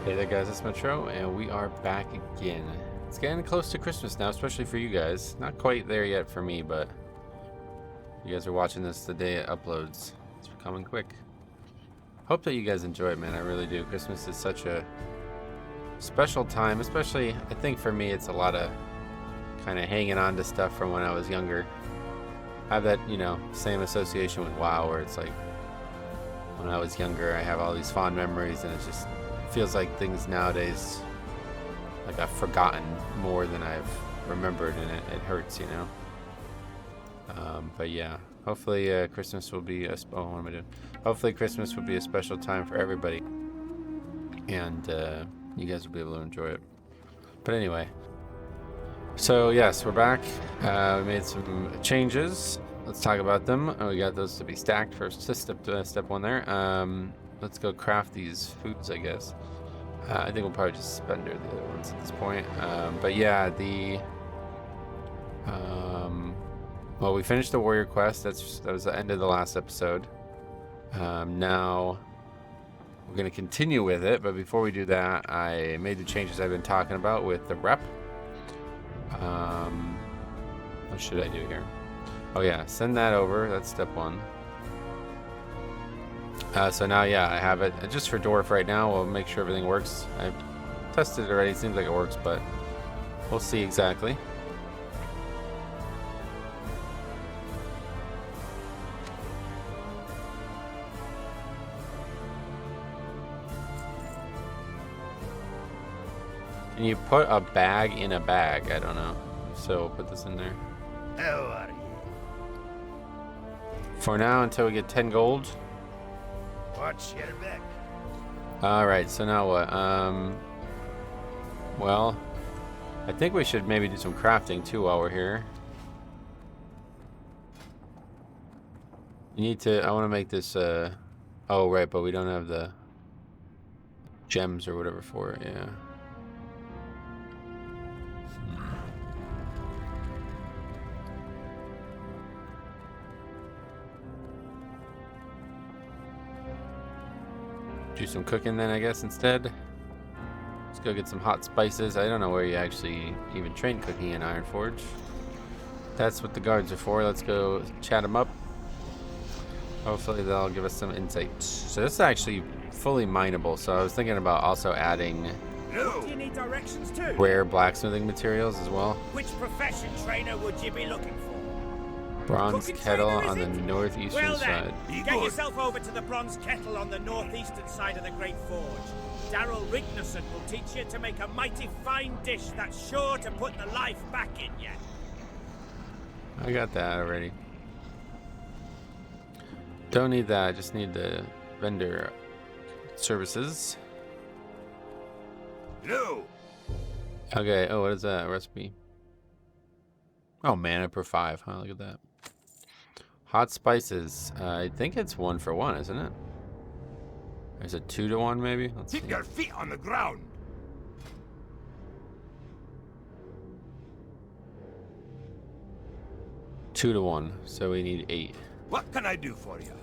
Hey there guys, it's Metro, and we are back again. It's getting close to Christmas now, especially for you guys. Not quite there yet for me, but you guys are watching this the day it uploads. It's coming quick. Hope that you guys enjoy it, man. I really do. Christmas is such a special time, especially, I think for me, it's a lot of kind of hanging on to stuff from when I was younger. I have that, same association with WoW, where it's like, when I was younger, I have all these fond memories, and it just feels like things nowadays, like I've forgotten more than I've remembered, and it hurts, But yeah, hopefully Christmas will be what am I doing? Hopefully Christmas will be a special time for everybody, and you guys will be able to enjoy it. But anyway, so yes, we're back. We made some changes. Let's talk about them. We got those to be stacked first. Step one there. Let's go craft these foods, I guess. I think we'll probably just spend the other ones at this point. But yeah, well, we finished the warrior quest. That was the end of the last episode. Now we're gonna continue with it, but before we do that, I made the changes I've been talking about with the rep. What should I do here? Oh yeah, send that over. That's step one. So now, yeah, I have it just for Dwarf right now. We'll make sure everything works. I've tested it already. It seems like it works, but we'll see exactly. Can you put a bag in a bag? I don't know. So we'll put this in there. How are you? For now, until we get 10 gold. Watch your back. Alright, so now what? Well, I think we should maybe do some crafting too while we're here. I want to make this, oh right, but we don't have the gems or whatever for it, yeah. Do some cooking then, I guess, instead. Let's go get some hot spices. I don't know where you actually even train cooking in Ironforge. That's what the guards are for. Let's go chat them up. Hopefully they'll give us some insight. So this is actually fully mineable. So I was thinking about also adding Do you need directions too? rare blacksmithing materials as well. Which profession trainer would you be looking for? Bronze Cooking kettle trainer, on the is it? northeastern Well then, side. get yourself over to the bronze kettle on the northeastern side of the Great Forge. Daryl Rignerson will teach you to make a mighty fine dish that's sure to put the life back in you. I got that already. Don't need that. I just need the vendor services. No. Okay. Oh, what is that recipe? Oh, mana per 5. Huh? Look at that. Hot spices. I think it's 1 for 1, isn't it? Is it 2 to 1 maybe? Let's see. Keep your feet on the ground. 2 to 1. So we need 8. What can I do for you?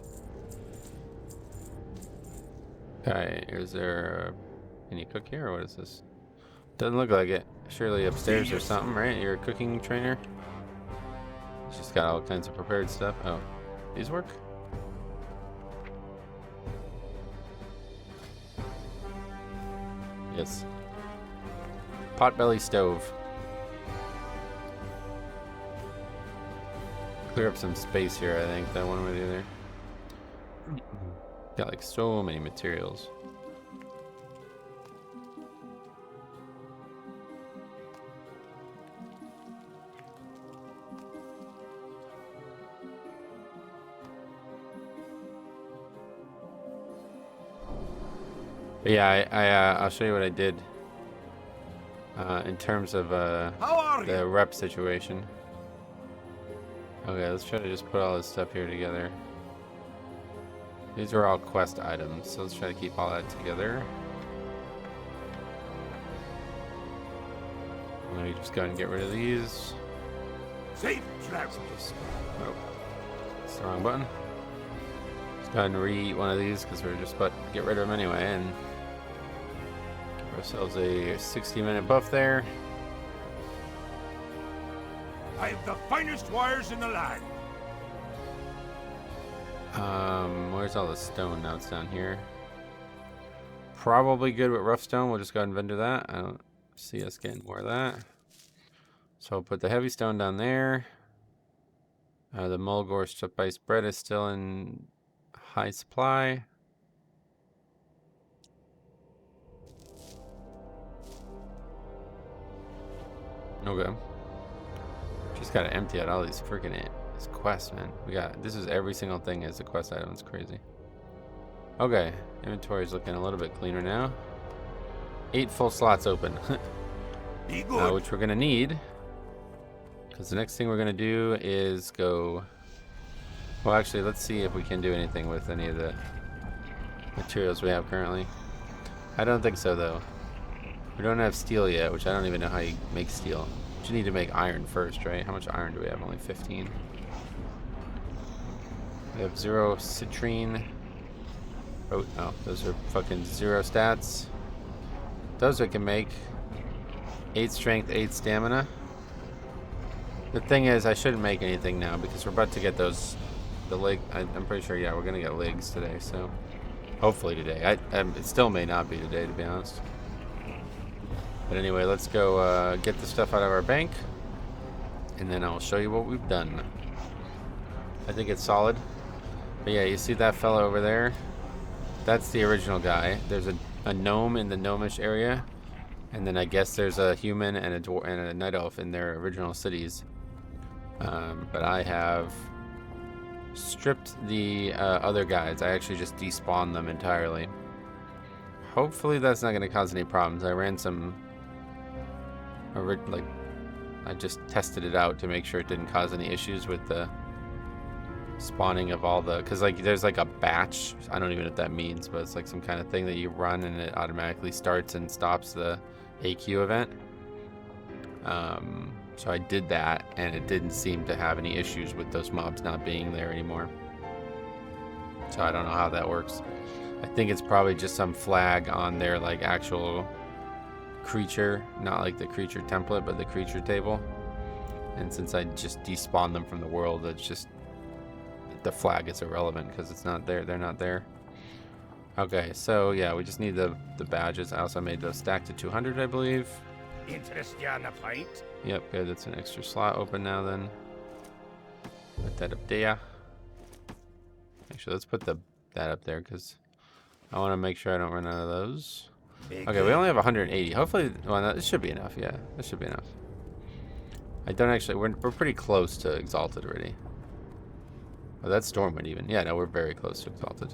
Alright, is there any cook here, or what is this? Doesn't look like it. Surely upstairs or something, right? You're a cooking trainer? She's got all kinds of prepared stuff. Oh, these work? Yes. Potbelly stove. Clear up some space here, I think, that one way or the other. Got like so many materials. But yeah, I'll show you what I did in terms of the rep situation. Okay, let's try to just put all this stuff here together. These are all quest items, so let's try to keep all that together. I'm gonna just go ahead and get rid of these. Safe travel. Oh, that's the wrong button. Let's go ahead and re-eat one of these because we're just about to get rid of them anyway. And ourselves a 60-minute buff there. I have the finest wires in the land. Where's all the stone? Now it's down here. Probably good with rough stone. We'll just go ahead and vendor that. I don't see us getting more of that. So I'll put the heavy stone down there. The Mulgore spice bread is still in high supply. Okay. Just gotta empty out all these freaking quests, man. This is every single thing as a quest item. It's crazy. Okay, inventory is looking a little bit cleaner now. 8 full slots open, Be good. which we're gonna need, because the next thing we're gonna do is go. Well, actually, let's see if we can do anything with any of the materials we have currently. I don't think so, though. We don't have steel yet, which I don't even know how you make steel. But you need to make iron first, right? How much iron do we have? Only 15. We have 0 citrine. Oh, no, those are fucking 0 stats. Those I can make. 8 strength, 8 stamina. The thing is, I shouldn't make anything now because we're about to get those. The leg. I'm pretty sure. Yeah, we're gonna get legs today. So hopefully today. It still may not be today, to be honest. But anyway, let's go get the stuff out of our bank, and then I'll show you what we've done. I think it's solid. But yeah, you see that fella over there? That's the original guy. There's a gnome in the gnomish area, and then I guess there's a human and a dwarf and a night elf in their original cities. But I have stripped the other guys. I actually just despawned them entirely. Hopefully that's not going to cause any problems. I ran some, I just tested it out to make sure it didn't cause any issues with the spawning of all the, because like there's like a batch. I don't even know what that means, but it's like some kind of thing that you run and it automatically starts and stops the AQ event. So I did that, and it didn't seem to have any issues with those mobs not being there anymore. So I don't know how that works. I think it's probably just some flag on their like actual creature, not like the creature template, but the creature table. And since I just despawned them from the world, it's just the flag is irrelevant because it's not there. They're not there. Okay, so yeah, we just need the badges. I also made those stack to 200, I believe. Interest you on a pint? Yep, good. That's an extra slot open now then. Put that up there. Actually, let's put that up there because I want to make sure I don't run out of those. Okay, we only have 180. Hopefully, well, no, this should be enough. Yeah, this should be enough. I don't actually, we're pretty close to Exalted already. Oh, that's Stormwind even. Yeah, no, we're very close to Exalted.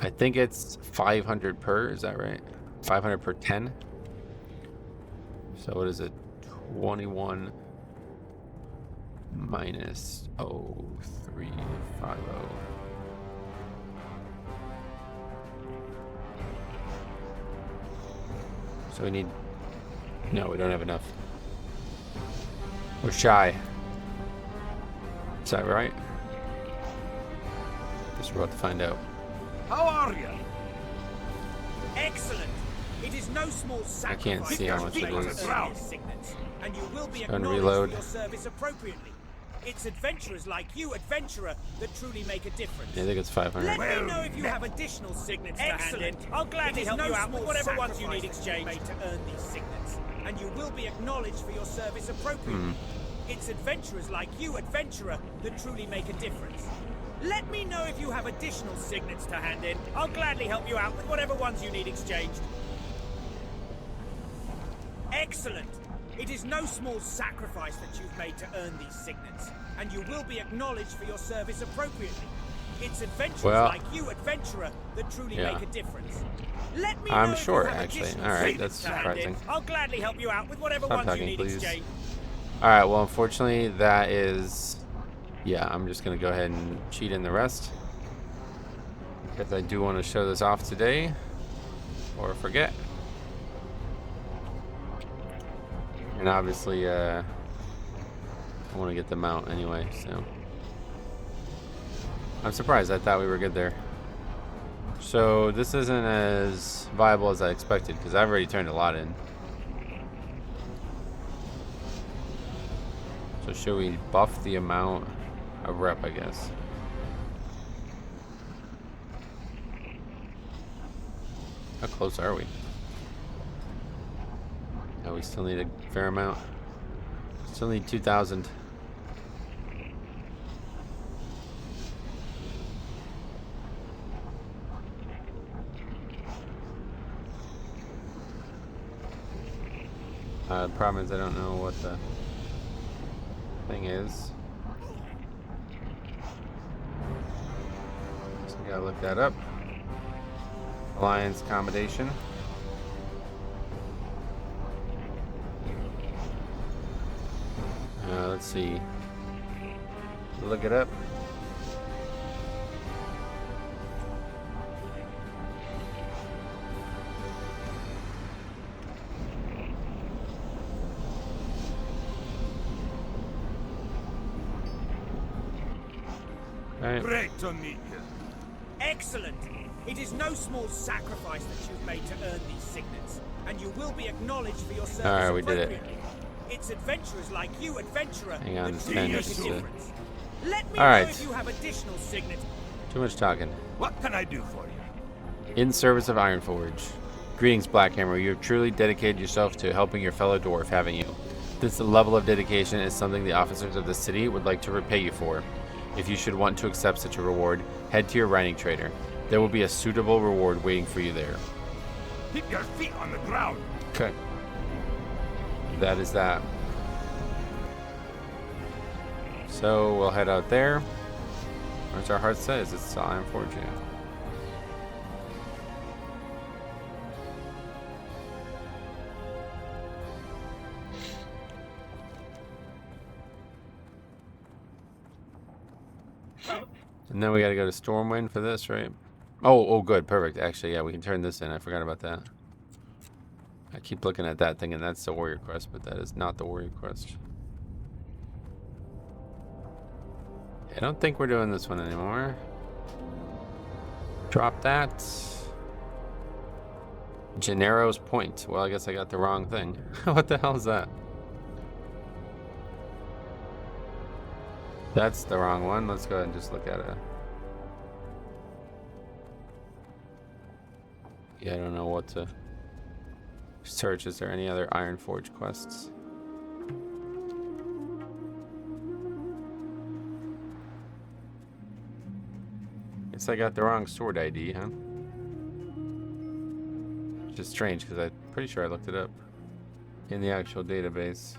I think it's 500 per, is that right? 500 per 10. So what is it? 21 minus 0350. So we need, no, we don't have enough. We're shy. Is that right? Guess we're about to find out. How are you? Excellent. It is no small sacrifice. I can't see how much it is. And you will be And acknowledged reload. for your service appropriately. It's adventurers like you, adventurer, that truly make a difference. Yeah, I think it's 500. Let Well me know if you met. have additional signets to hand in. I'll gladly It is help no you out with small whatever ones you sacrifice need that you've made to earn these signets, and you will be acknowledged for your service appropriately. It's adventurers like you, adventurer, that truly make a difference. Let me know if you have additional signets to hand in. I'll gladly help you out with whatever ones you need exchanged. Excellent. It is no small sacrifice that you've made to earn these signets, and you will be acknowledged for your service appropriately. It's adventurers like you, adventurer, that truly make a difference. Let me I'm know short, if you have actually. additional All right, signets that's to hand in. surprising. I'll gladly help you out with whatever Stop ones you talking, need please. exchanged. All right, well, unfortunately, that is, yeah, I'm just going to go ahead and cheat in the rest. Because I do want to show this off today, or forget. And obviously, I want to get them out anyway, so. I'm surprised. I thought we were good there. So this isn't as viable as I expected because I've already turned a lot in. So should we buff the amount of rep, I guess? How close are we? Oh, we still need a fair amount. Still need 2,000. The problem is I don't know what the thing is. So we gotta look that up. Alliance accommodation. Let's see. Look it up. All right. Great to meet you. Excellent! It is no small sacrifice that you've made to earn these signets, and you will be acknowledged for your service Alright, we did it. appropriately. It's adventurers like you, adventurer, Hang on, that this truly pen make a is, difference. Let me Alright. know if you have additional signets. Too much talking. What can I do for you? In service of Ironforge. Greetings, Blackhammer. You have truly dedicated yourself to helping your fellow dwarf, haven't you? This level of dedication is something the officers of the city would like to repay you for. If you should want to accept such a reward, head to your writing trader. There will be a suitable reward waiting for you there. Keep your feet on the ground. Okay. That is that. So we'll head out there. Where's our heart says? It's Ironforge, yeah. And then we gotta go to Stormwind for this, right? Oh, good, perfect. Actually, yeah, we can turn this in. I forgot about that. I keep looking at that thing, and that's the warrior quest, but that is not the warrior quest. I don't think we're doing this one anymore. Drop that. Gennaro's Point. Well, I guess I got the wrong thing. What the hell is that? That's the wrong one. Let's go ahead and just look at it. Yeah, I don't know what to search. Is there any other Ironforge quests? Guess I got the wrong sword ID, huh? Which is strange because I'm pretty sure I looked it up in the actual database.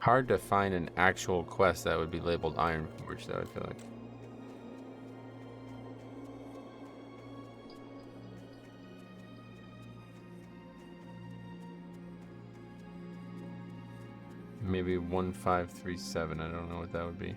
Hard to find an actual quest that would be labeled Ironforge, though, I feel like. Maybe 1537, I don't know what that would be.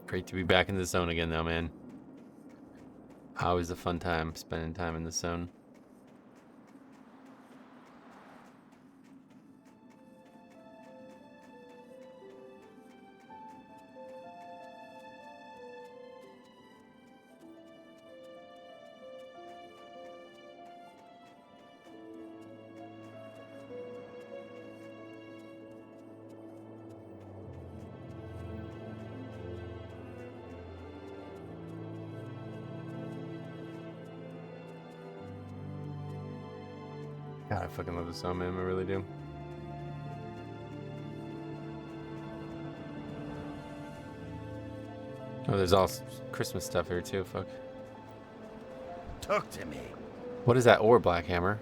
Great to be back in the zone again, though, man. Always a fun time spending time in the zone. God, I fucking love this song, man. I really do. Oh, there's all Christmas stuff here, too. Fuck. Talk to me. What is that ore, Blackhammer?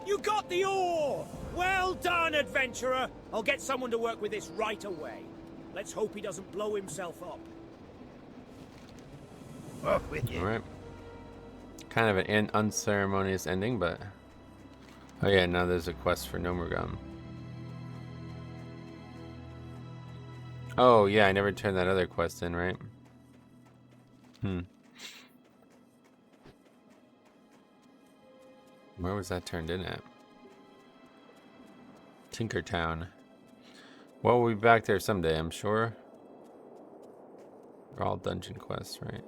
You got the ore! Well done, adventurer! I'll get someone to work with this right away. Let's hope he doesn't blow himself up. Off with you. Alright. Kind of an unceremonious ending, but... Oh yeah, now there's a quest for Nomurgum. Oh, yeah, I never turned that other quest in, right? Where was that turned in at? Tinkertown. Well, we'll be back there someday, I'm sure. They're all dungeon quests, right?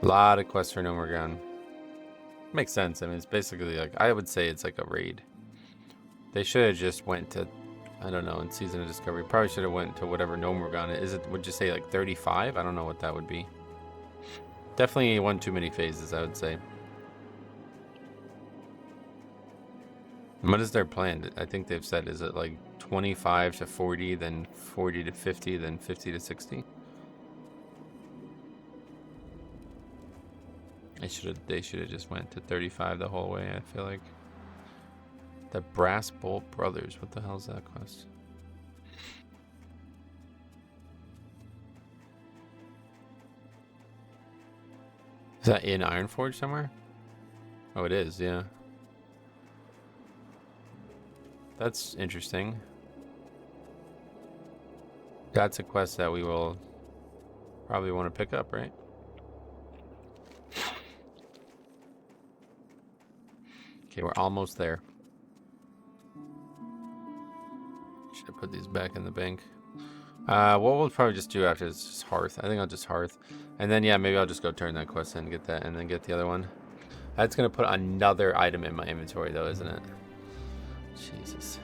A lot of quests for No More Ground. Makes sense. I mean, it's basically like, I would say it's like a raid. They should have just went to, I don't know, in Season of Discovery. Probably should have went to whatever No More Ground is. It, would you say like 35? I don't know what that would be. Definitely one too many phases, I would say. What is their plan? I think they've said, is it like 25 to 40, then 40 to 50, then 50 to 60? They should have just went to 35 the whole way, I feel like. The Brass Bolt Brothers. What the hell is that quest? Is that in Ironforge somewhere? Oh, it is, yeah. That's interesting. That's a quest that we will probably want to pick up, right? Okay, we're almost there. Should have put these back in the bank. What we'll probably just do after is just Hearth. I think I'll just Hearth. And then, yeah, maybe I'll just go turn that quest in and get that, and then get the other one. That's going to put another item in my inventory, though, isn't it? Jesus.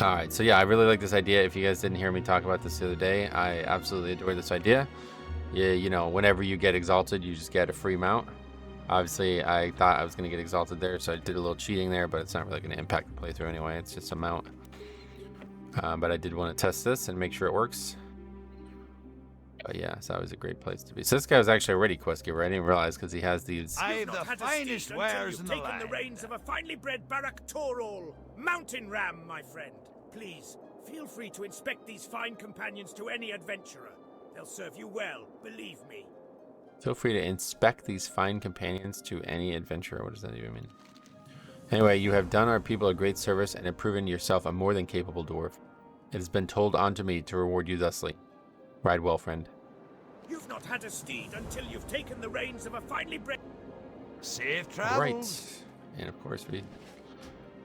Alright, so yeah, I really like this idea. If you guys didn't hear me talk about this the other day, I absolutely adore this idea. Yeah, you know, whenever you get exalted, you just get a free mount. Obviously, I thought I was going to get exalted there, so I did a little cheating there, but it's not really going to impact the playthrough anyway. It's just a mount. But I did want to test this and make sure it works. But yeah, it's always a great place to be. So this guy was actually already quest giver. I didn't realize because he has these. I've the finest wares in the taken land. the reins of a finely bred Barak Torol mountain ram, my friend. Please, feel free to inspect these fine companions to any adventurer. They'll serve you well, believe me. Feel free to inspect these fine companions to any adventurer. What does that even mean? Anyway, you have done our people a great service and have proven yourself a more than capable dwarf. It has been told unto me to reward you thusly. Ride well, friend. You've not had a steed until you've taken the reins of a finely bred... Safe travels. Right. And of course we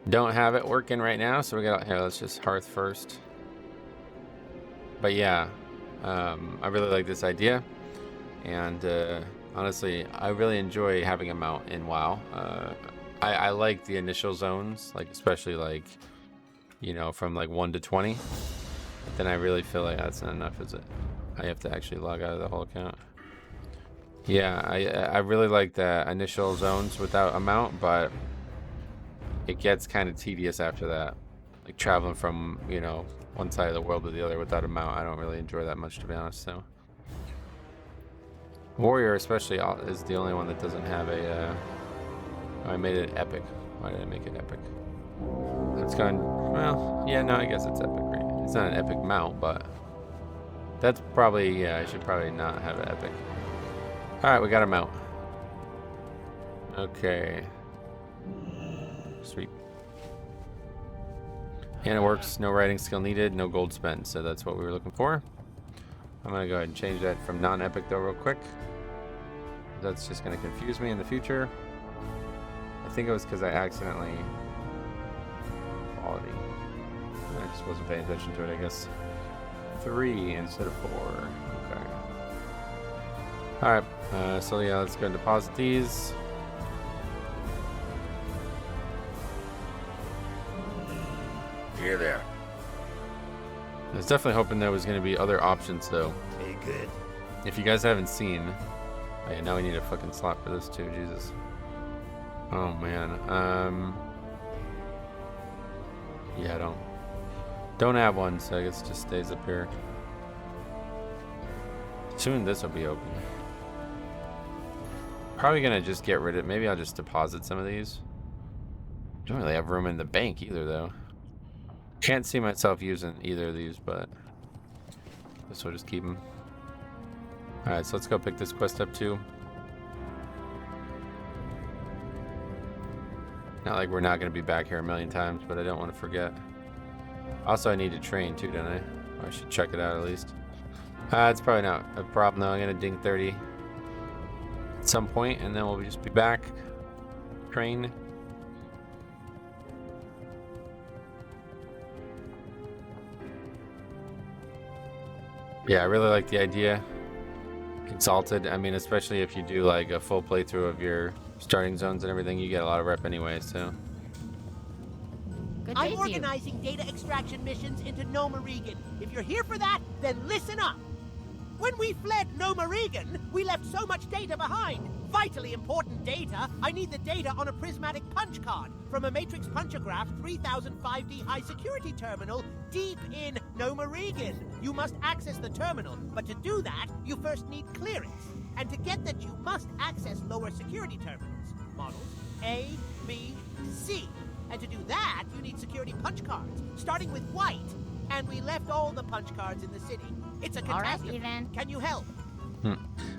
don't have it working right now, so we got here. Let's just Hearth first. But yeah, I really like this idea, and honestly, I really enjoy having a mount in WoW. I like the initial zones, like especially like, you know, from like 1 to 20. But then I really feel like that's not enough, is it? I have to actually log out of the whole account. Yeah, I really like the initial zones without a mount, but it gets kind of tedious after that. Like traveling from, you know, one side of the world to the other without a mount, I don't really enjoy that much, to be honest. So Warrior especially is the only one that doesn't have a I made it epic. Why did I make it epic? It's gone, well, yeah, no, I guess it's epic, right? It's not an epic mount, but that's probably, yeah, I should probably not have it epic. Alright, we got a mount. Okay. Sweet. And it works. No writing skill needed, no gold spent. So that's what we were looking for. I'm going to go ahead and change that from non-epic though real quick. That's just going to confuse me in the future. I think it was because I accidentally... Quality. I just wasn't paying attention to it, I guess. 3 instead of 4. Okay. Alright, so yeah, let's go and deposit these. Here there. I was definitely hoping there was going to be other options though. Hey, good. If you guys haven't seen... Oh yeah, now we need a fucking slot for this too, Jesus. Oh man, yeah, I don't have one, so I guess it just stays up here. Soon this will be open. Probably gonna just get rid of it. Maybe I'll just deposit some of these. Don't really have room in the bank either though. Can't see myself using either of these, but this will just keep them. Alright, so let's go pick this quest up too. Not like we're not going to be back here a million times, but I don't want to forget. Also, I need to train too, don't I? Or I should check it out at least. It's probably not a problem though. I'm gonna ding 30 at some point, and then we'll just be back. Train. Yeah, I really like the idea. Exalted. I mean, especially if you do like a full playthrough of your starting zones and everything, you get a lot of rep anyway, so. Good I'm day to you. organizing data extraction missions into Noma Regan. If you're here for that, then listen up. When we fled Noma Regan, we left so much data behind. Vitally important data. I need the data on a prismatic punch card from a Matrix Punchograph 3000 5D high security terminal deep in Noma Regan. You must access the terminal, but to do that, you first need clearance. And to get that, you must access lower security terminals. Models A, B, C. And to do that, you need security punch cards, starting with white. And we left all the punch cards in the city. It's a All right, catastrophe. Ethan. Can you help?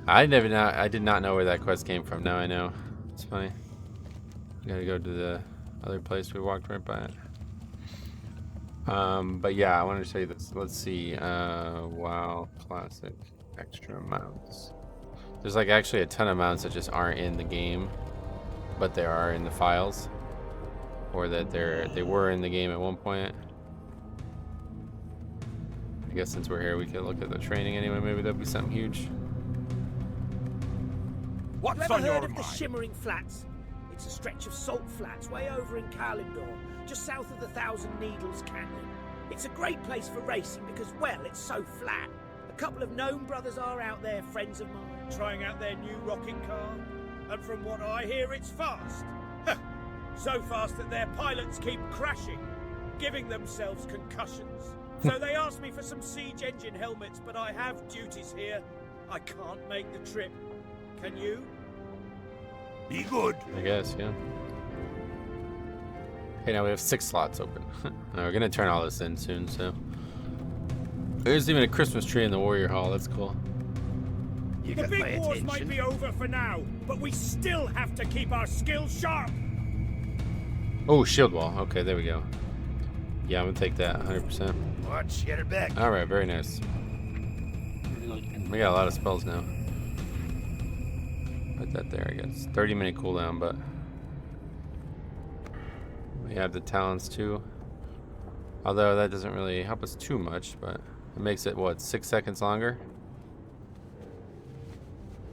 I did not know where that quest came from. Now I know. It's funny. We gotta go to the other place. We walked right by it. But yeah, I wanted to show you this. Let's see. WoW Classic extra mounts. There's like actually a ton of mounts that just aren't in the game, but they are in the files, or that they were in the game at one point. I guess since we're here, we can look at the training anyway. Maybe that'll be something huge. What's Ever on your heard of the mind? Shimmering Flats? It's a stretch of salt flats way over in Kalimdor, just south of the Thousand Needles Canyon. It's a great place for racing because, well, it's so flat. A couple of gnome brothers are out there, friends of mine, trying out their new rocking car. And from what I hear, it's fast. So fast that their pilots keep crashing, giving themselves concussions. So they asked me for some siege engine helmets, but I have duties here. I can't make the trip. Can you? Be good. I guess, yeah. Okay, now we have 6 slots open. We're gonna turn all this in soon, so. There's even a Christmas tree in the Warrior Hall. That's cool. You The got my big wars might attention. be over for now, but we still have to keep our skills sharp. Oh, shield wall. Okay, there we go. Yeah, I'm gonna take that 100%. Watch, get her back. All right, very nice. We got a lot of spells now. Put that there, I guess. 30-minute cooldown, but we have the talents too. Although that doesn't really help us too much, but it makes it what, 6 seconds longer?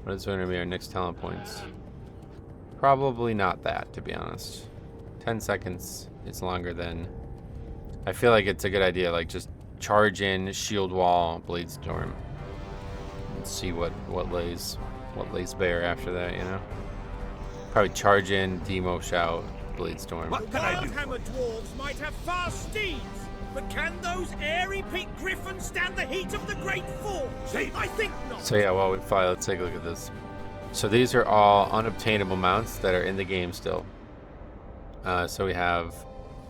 What is going to be our next talent points? Probably not that, to be honest. 10 seconds is longer than. I feel like it's a good idea, like just charge in, shield wall, blade storm, and see what lays bare after that, you know. Probably charge in, demo shout, blade storm. What The can I do? Wildhammer dwarves might have fast steeds, but can those airy peaked griffins stand the heat of the Great Falls? Say- I think not. So yeah, while we fly, let's take a look at this. So these are all unobtainable mounts that are in the game still. So we have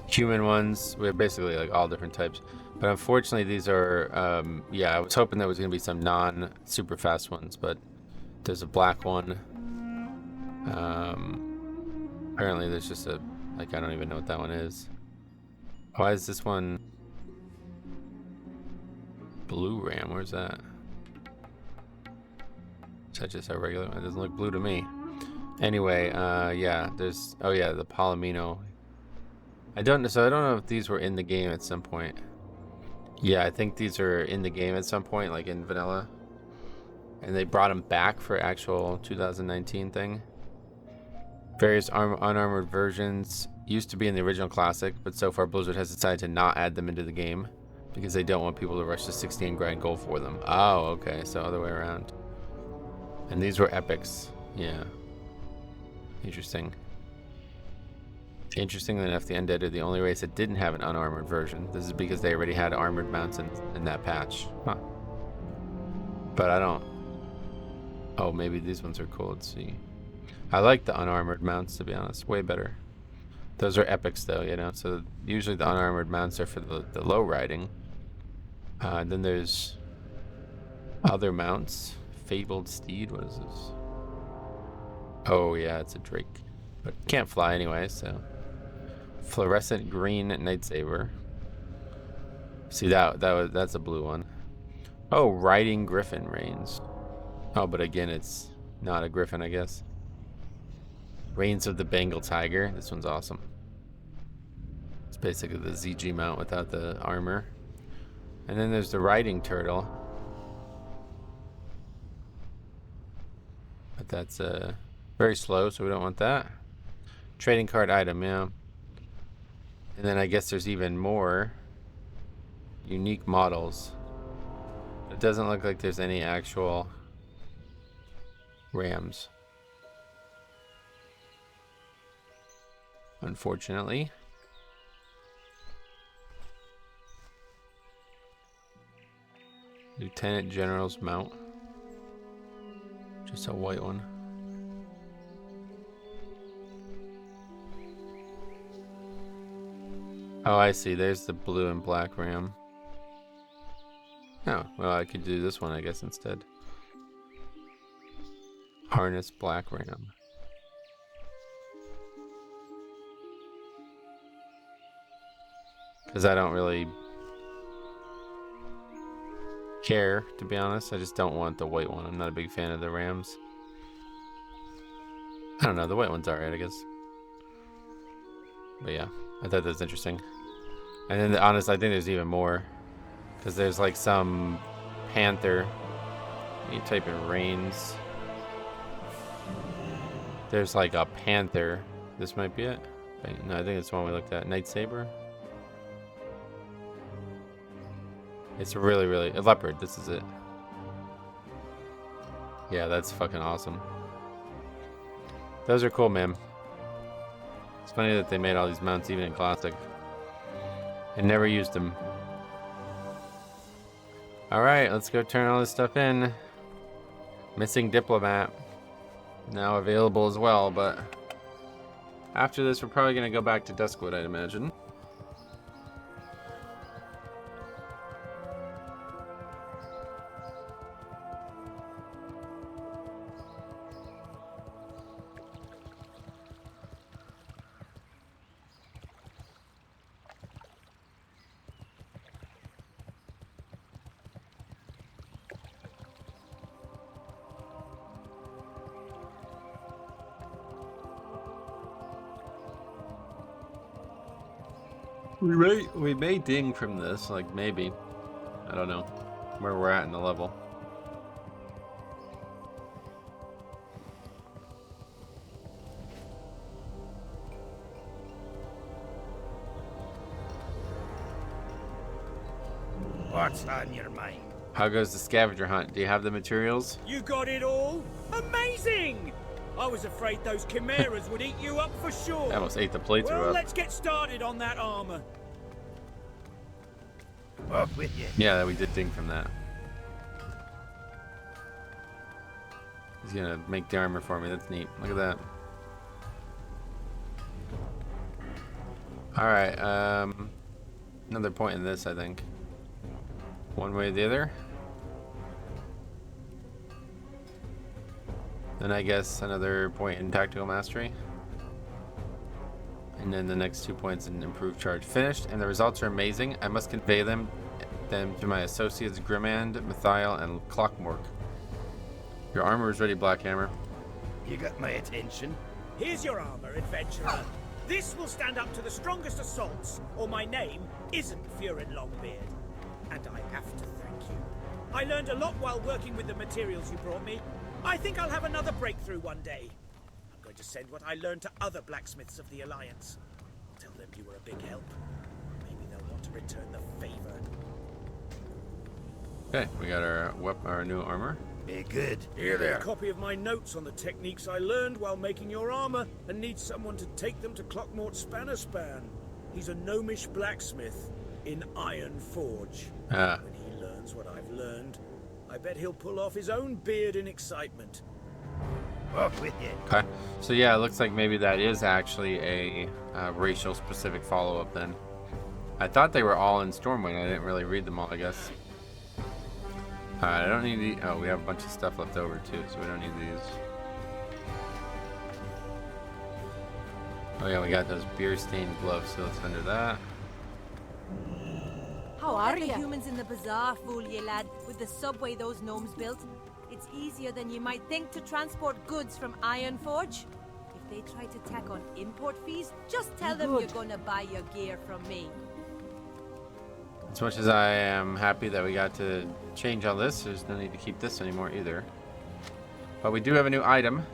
human ones. We have basically like all different types. But unfortunately, these are, yeah, I was hoping there was going to be some non-super fast ones, but there's a black one. Apparently there's just a, like, I don't even know what that one is. Why is this one blue ram? Where's that? Is that just a regular one? It doesn't look blue to me. Anyway, yeah, there's, oh yeah, the Palomino. I don't know if these were in the game at some point. Yeah, I think these are in the game at some point, like in vanilla. And they brought them back for actual 2019 thing. Various unarmored versions used to be in the original classic, but so far Blizzard has decided to not add them into the game because they don't want people to rush to 60 and grind gold for them. Oh, okay, so other way around. And these were epics, yeah. Interesting. Interestingly enough, the Undead are the only race that didn't have an unarmored version. This is because they already had armored mounts in that patch. Huh. But I don't. Oh, maybe these ones are cool. Let's see. I like the unarmored mounts, to be honest. Way better. Those are epics, though, you know. So usually the unarmored mounts are for the low riding. Then there's other mounts. Fabled Steed. What is this? Oh, yeah, it's a Drake. But can't fly anyway, so. Fluorescent green Night Saber. See that's a blue one. Oh, riding griffin reigns. Oh, but again, it's not a griffin, I guess. Reigns of the Bengal tiger. This one's awesome. It's basically the ZG mount without the armor. And then there's the riding turtle. But that's very slow, so we don't want that. Trading card item, yeah. And then I guess there's even more unique models. It doesn't look like there's any actual rams, unfortunately. Lieutenant General's mount. Just a white one. Oh, I see. There's the blue and black ram. Oh, well, I could do this one, I guess, instead. Harness black ram. Because I don't really care, to be honest. I just don't want the white one. I'm not a big fan of the rams. I don't know. The white one's alright, I guess. But yeah, I thought that was interesting. And then, honestly, I think there's even more. Because there's like some panther. You type in reigns. There's like a panther. This might be it. No, I think it's the one we looked at. Night saber. It's really, really a leopard. This is it. Yeah, that's fucking awesome. Those are cool, man. It's funny that they made all these mounts even in classic. I never used them. Alright, let's go turn all this stuff in. Missing diplomat. Now available as well, but after this we're probably going to go back to Duskwood, I'd imagine. We may ding from this, like maybe. I don't know where we're at in the level. What's on your mind? How goes the scavenger hunt? Do you have the materials? You got it all? Amazing! I was afraid those chimeras would eat you up for sure. I almost ate the playthrough Well, up. let's get started on that armor. Up with you. Yeah, we did ding from that. He's gonna make the armor for me. That's neat. Look at that. Alright, another point in this, I think. One way or the other. Then I guess another point in tactical mastery. And then the next 2 points in improved charge. Finished, and the results are amazing. I must convey them to my associates Grimand, Mathiel, and Clockmork. Your armor is ready, Blackhammer. You got my attention. Here's your armor, adventurer. This will stand up to the strongest assaults, or my name isn't Furin Longbeard. And I have to thank you. I learned a lot while working with the materials you brought me. I think I'll have another breakthrough one day. I'm going to send what I learned to other blacksmiths of the Alliance. Tell them you were a big help. Maybe they'll want to return the favor. Okay, we got our new armor. Be good. Here A there. copy of my notes on the techniques I learned while making your armor, and need someone to take them to Clockmort Spannerspan. He's a gnomish blacksmith in Iron Forge. Ah. When he learns what I've learned, I bet he'll pull off his own beard in excitement. Up with you. Okay, so yeah, it looks like maybe that is actually a racial specific follow-up then. I thought they were all in Stormwind. I didn't really read them all, I guess. Alright, I don't need the... Oh, we have a bunch of stuff left over too, so we don't need these. Oh yeah, we got those beer-stained gloves, so let's enter that. How Don't are let the you? humans in the bazaar fool you, lad, with the subway those gnomes built. It's easier than you might think to transport goods from Ironforge. If they try to tack on import fees, just tell them you're gonna buy your gear from me. As much as I am happy that we got to change all this, there's no need to keep this anymore either. But we do have a new item.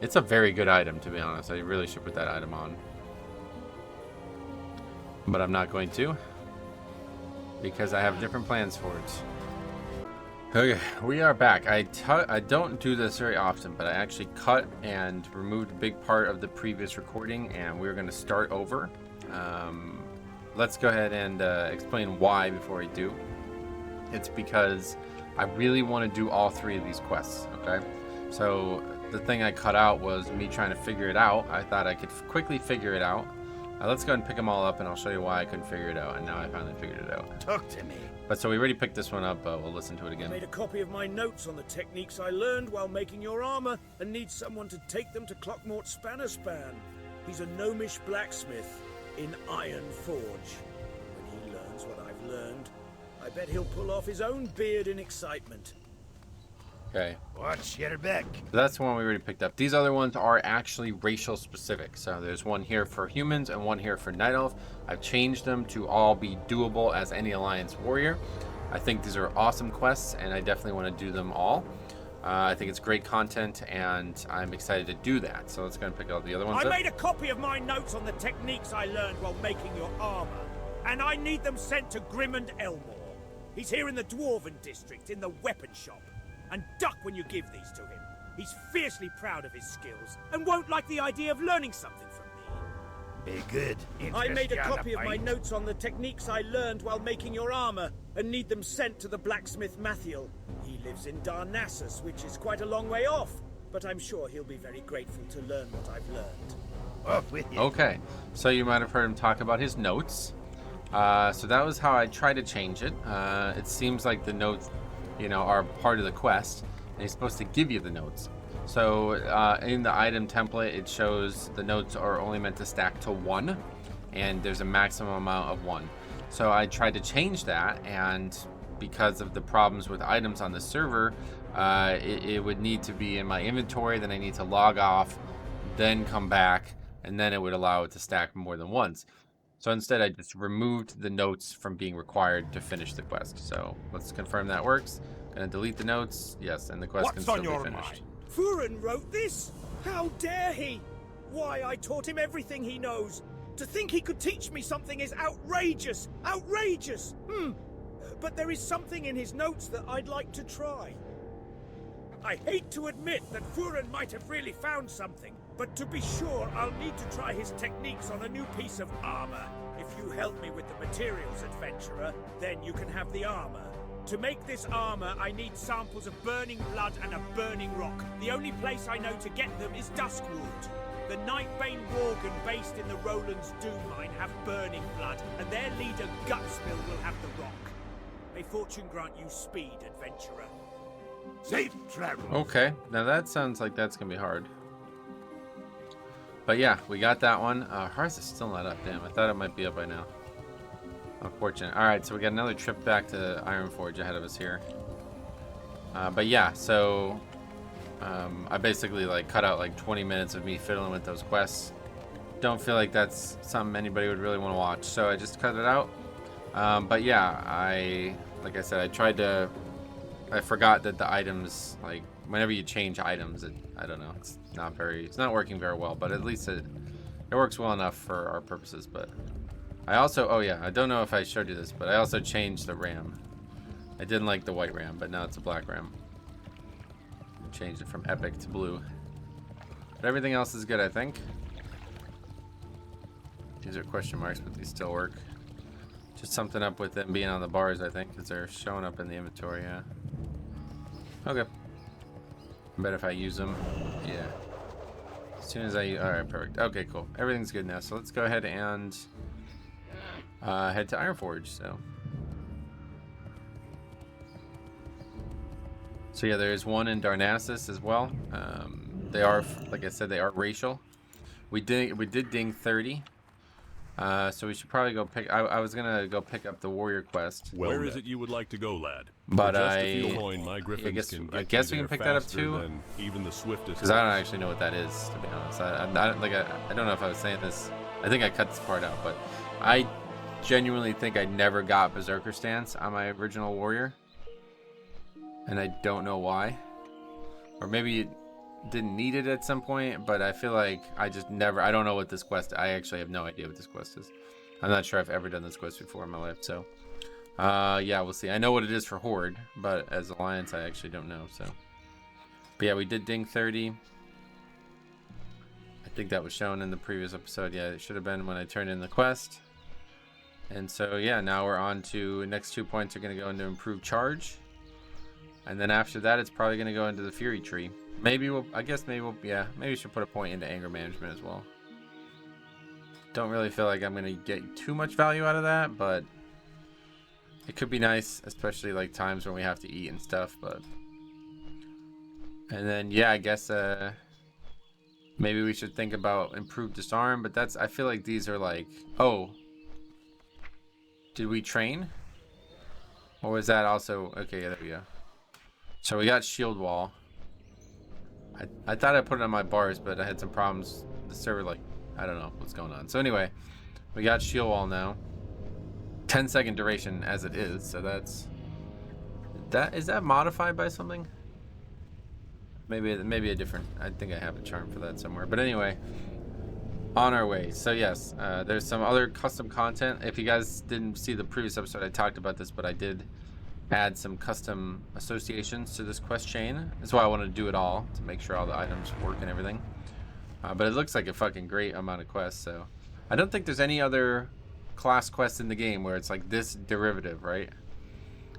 It's a very good item, to be honest. I really should put that item on. But I'm not going to, because I have different plans for it. Okay, we are back. I don't do this very often, but I actually cut and removed a big part of the previous recording, and we're going to start over. Let's go ahead and explain why before we do. It's because I really want to do all 3 of these quests, okay? So the thing I cut out was me trying to figure it out. I thought I could quickly figure it out. Let's go ahead and pick them all up, and I'll show you why I couldn't figure it out, and now I finally figured it out. Talk to me. But so we already picked this one up, but we'll listen to it I again. made a copy of my notes on the techniques I learned while making your armor and need someone to take them to Clockmort Spannerspan. He's a gnomish blacksmith in Ironforge. When he learns what I've learned, I bet he'll pull off his own beard in excitement. Okay. Watch your back. So that's the one we already picked up. These other ones are actually racial specific. So there's one here for humans and one here for Night Elf. I've changed them to all be doable as any Alliance warrior. I think these are awesome quests, and I definitely want to do them all. I think it's great content, and I'm excited to do that. So let's go and pick out the other ones I up. made a copy of my notes on the techniques I learned while making your armor, and I need them sent to Grimond Elmore. He's here in the Dwarven district, in the weapon shop. And duck when you give these to him. He's fiercely proud of his skills and won't like the idea of learning something from me. Be good. I made a Interest you on copy the of my fight? notes on the techniques I learned while making your armor and need them sent to the blacksmith Mathiel. He lives in Darnassus, which is quite a long way off, but I'm sure he'll be very grateful to learn what I've learned. Off with you. Okay, so you might have heard him talk about his notes. So that was how I tried to change it. It seems like the notes, are part of the quest, and he's supposed to give you the notes. So in the item template, it shows the notes are only meant to stack to 1, and there's a maximum amount of 1. So I tried to change that, and because of the problems with items on the server, it would need to be in my inventory, then I need to log off, then come back, and then it would allow it to stack more than once. So instead, I just removed the notes from being required to finish the quest. So let's confirm that works. Gonna delete the notes. Yes, and the quest can still be finished. Furin wrote this? How dare he? Why, I taught him everything he knows. To think he could teach me something is outrageous! Outrageous! But there is something in his notes that I'd like to try. I hate to admit that Furin might have really found something, but to be sure, I'll need to try his techniques on a new piece of armor. If you help me with the materials, adventurer, then you can have the armor. To make this armor, I need samples of burning blood and a burning rock. The only place I know to get them is Duskwood. The Nightbane Worgen based in the Roland's Doom mine have burning blood, and their leader Gutsmill will have the rock. May fortune grant you speed, adventurer. Safe travel. Okay, now that sounds like that's gonna be hard. But yeah, we got that one. Ours is still not up. Damn, I thought it might be up by now. Unfortunate. All right, so we got another trip back to Ironforge ahead of us here. But yeah, so I basically cut out 20 minutes of me fiddling with those quests. Don't feel like that's something anybody would really want to watch, so I just cut it out. But yeah, like I said, I forgot that the items, whenever you change items, I don't know, it's not working very well, but at least it works well enough for our purposes. But I also, oh yeah, I don't know if I showed you this, but I also changed the ram. I didn't like the white ram, but now it's a black ram. Changed it from epic to blue. But everything else is good, I think. These are question marks, but these still work. Just something up with them being on the bars, I think, because they're showing up in the inventory, yeah. Okay. Bet if I use them, yeah. As soon as alright, perfect. Okay, cool. Everything's good now, so let's go ahead and head to Ironforge, So yeah, there's one in Darnassus as well. They are, like I said, they are racial. We did ding 30. So we should probably go pick. I was gonna go pick up the warrior quest. Where is it you would like to go, lad? But For just I- a few coin, my griffins can I get guess you we can there pick that up faster too. than even the swiftest. Because I don't actually know what that is, to be honest. I don't know if I was saying this. I think I cut this part out, but I genuinely think I never got Berserker Stance on my original warrior, and I don't know why. Or maybe it didn't need it at some point, but I feel like I just never. I don't know what this quest. I actually have no idea what this quest is. I'm not sure I've ever done this quest before in my life, so yeah, we'll see. I know what it is for Horde, but as Alliance, I actually don't know. So, but yeah, we did ding 30. I think that was shown in the previous episode. Yeah, it should have been when I turned in the quest. And so yeah, now we're on to next 2 points are going to go into improved charge, and then after that, it's probably going to go into the Fury tree. Maybe we'll. I guess maybe we'll. Yeah, maybe we should put a point into anger management as well. Don't really feel like I'm going to get too much value out of that, but it could be nice, especially like times when we have to eat and stuff. But and then yeah, I guess maybe we should think about improved disarm. But that's. I feel like these are like, oh, did we train? Or was that also okay? Yeah, there we go. So we got shield wall. I thought I put it on my bars, but I had some problems. The server, like, I don't know what's going on. So anyway, we got shield wall now. 10-second duration as it is. So that's is that modified by something? Maybe a different. I think I have a charm for that somewhere. But anyway, on our way. So yes, there's some other custom content. If you guys didn't see the previous episode, I talked about this, but I did add some custom associations to this quest chain. That's why I wanted to do it all, to make sure all the items work and everything. But it looks like a fucking great amount of quests. So I don't think there's any other class quests in the game where it's like this derivative, right?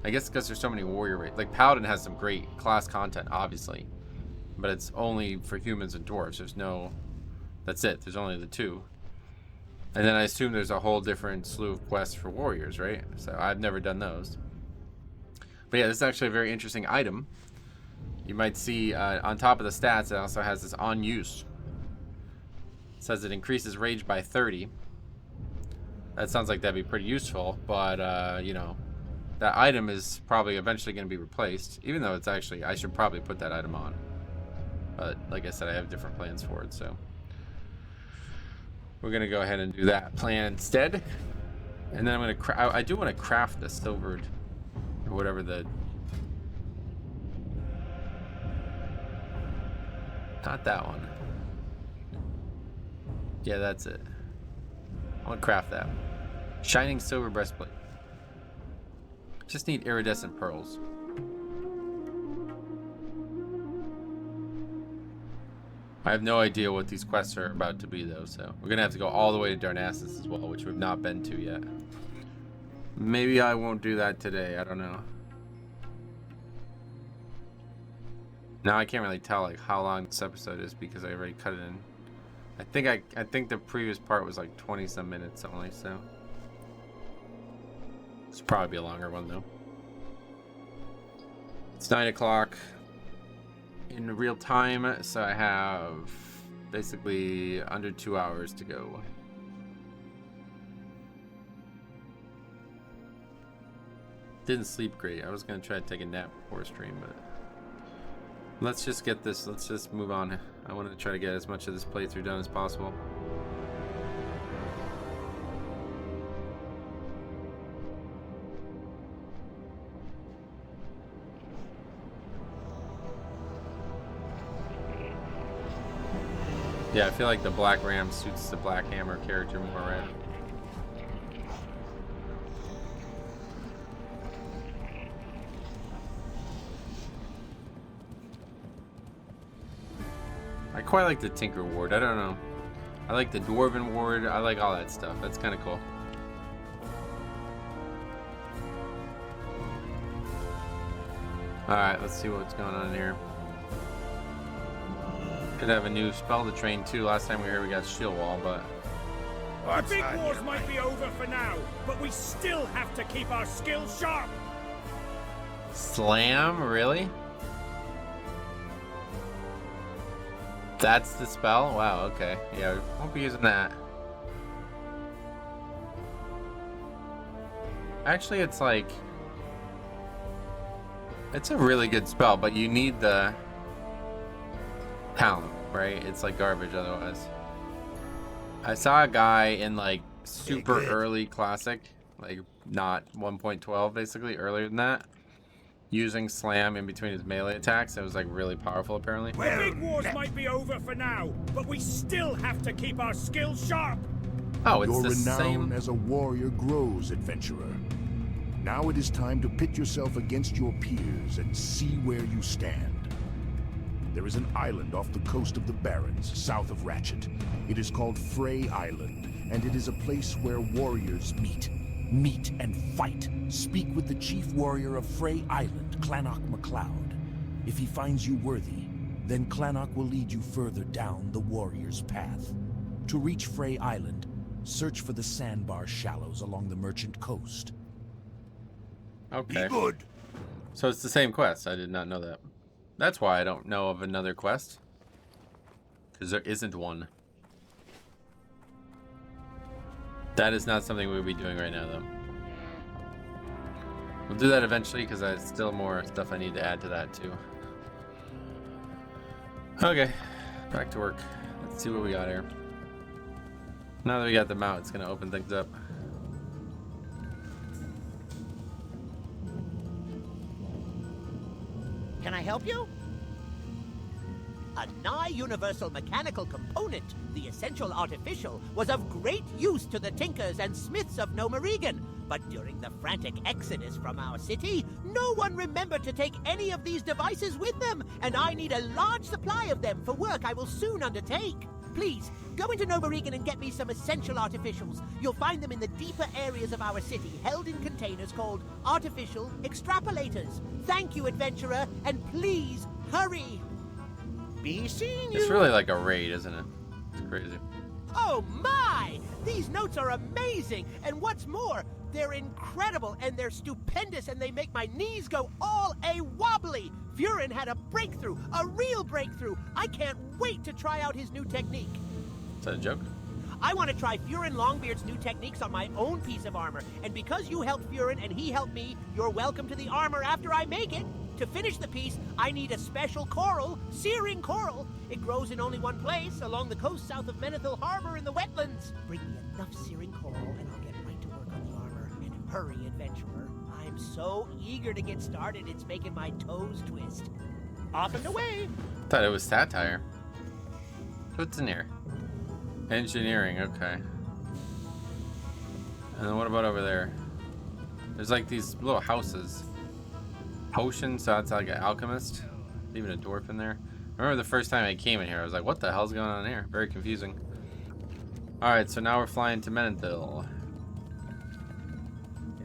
I guess because there's so many warrior rates. Like Paladin has some great class content, obviously, but it's only for humans and dwarves. There's no, that's it. There's only the two. And then I assume there's a whole different slew of quests for warriors, right? So I've never done those. But yeah, this is actually a very interesting item. You might see on top of the stats, it also has this on use. It says it increases rage by 30. That sounds like that'd be pretty useful, but you know, that item is probably eventually going to be replaced, even though it's actually, I should probably put that item on. But like I said, I have different plans for it, so we're going to go ahead and do that plan instead. And then I'm going to, I do want to craft the silvered, or whatever the, not that one. Yeah, that's it. I want to craft that. Shining silver breastplate. Just need iridescent pearls. I have no idea what these quests are about to be though, so we're gonna have to go all the way to Darnassus as well, which we've not been to yet. Maybe I won't do that today, I don't know. Now I can't really tell like how long this episode is because I already cut it in. I think the previous part was like 20 some minutes only, so it's probably be a longer one though. It's 9 o'clock in real time, so I have basically under 2 hours to go. Didn't sleep great. I was gonna try to take a nap before stream, but let's just get this. Let's just move on. I want to try to get as much of this playthrough done as possible. Yeah, I feel like the Black Ram suits the Black Hammer character more, right? I quite like the Tinker Ward. I don't know. I like the Dwarven Ward. I like all that stuff. That's kind of cool. Alright, let's see what's going on here. Could have a new spell to train too. Last time we were here we got Shield Wall, but The big wars might be over for now, but we still have to keep our skills sharp. Slam? Really? That's the spell? Wow, okay. Yeah, we won't be using that. Actually, it's like... It's a really good spell, but you need the talent, right? It's like garbage otherwise. I saw a guy in like super early classic, like not 1.12 basically, earlier than that, using slam in between his melee attacks. It was like really powerful apparently. The big wars might be over for now, but we still have to keep our skills sharp. Oh, it's Your the renown same. as a warrior grows, adventurer. Now it is time to pit yourself against your peers and see where you stand. There is an island off the coast of the Barrens, south of Ratchet. It is called Frey Island, and it is a place where warriors meet. Meet and fight. Speak with the chief warrior of Frey Island, Clannock MacLeod. If he finds you worthy, then Clannock will lead you further down the warrior's path. To reach Frey Island, search for the sandbar shallows along the Merchant Coast. Okay. Be good. So it's the same quest. I did not know that. That's why I don't know of another quest. Because there isn't one. That is not something we'll be doing right now, though. We'll do that eventually, because there's still more stuff I need to add to that, too. Okay. Back to work. Let's see what we got here. Now that we got the mount, it's going to open things up. Can I help you? A nigh universal mechanical component, the essential artificial, was of great use to the tinkers and smiths of Nomeregan. But during the frantic exodus from our city, no one remembered to take any of these devices with them, and I need a large supply of them for work I will soon undertake. Please, go into Nomeregan and get me some essential artificials. You'll find them in the deeper areas of our city, held in containers called artificial extrapolators. Thank you, adventurer, and please, hurry! Be seeing you. It's really like a raid, isn't it? It's crazy. Oh my! These notes are amazing! And what's more, they're incredible and they're stupendous and they make my knees go all a-wobbly! Furin had a breakthrough, a real breakthrough! I can't wait to try out his new technique. Is that a joke? I want to try Furin Longbeard's new techniques on my own piece of armor. And because you helped Furin and he helped me, you're welcome to the armor after I make it. To finish the piece, I need a special coral, searing coral. It grows in only one place, along the coast south of Menethil Harbor in the wetlands. Bring me enough searing coral and I'll get right to work on the armor. And hurry, adventurer. I'm so eager to get started, it's making my toes twist. Off and away. Thought it was satire. What's in here? Engineering, okay. And then what about over there? There's like these little houses. Potion, so it's like an alchemist. Even a dwarf in there. I remember the first time I came in here, I was like, what the hell's going on here? Very confusing. Alright, so now we're flying to Menethil.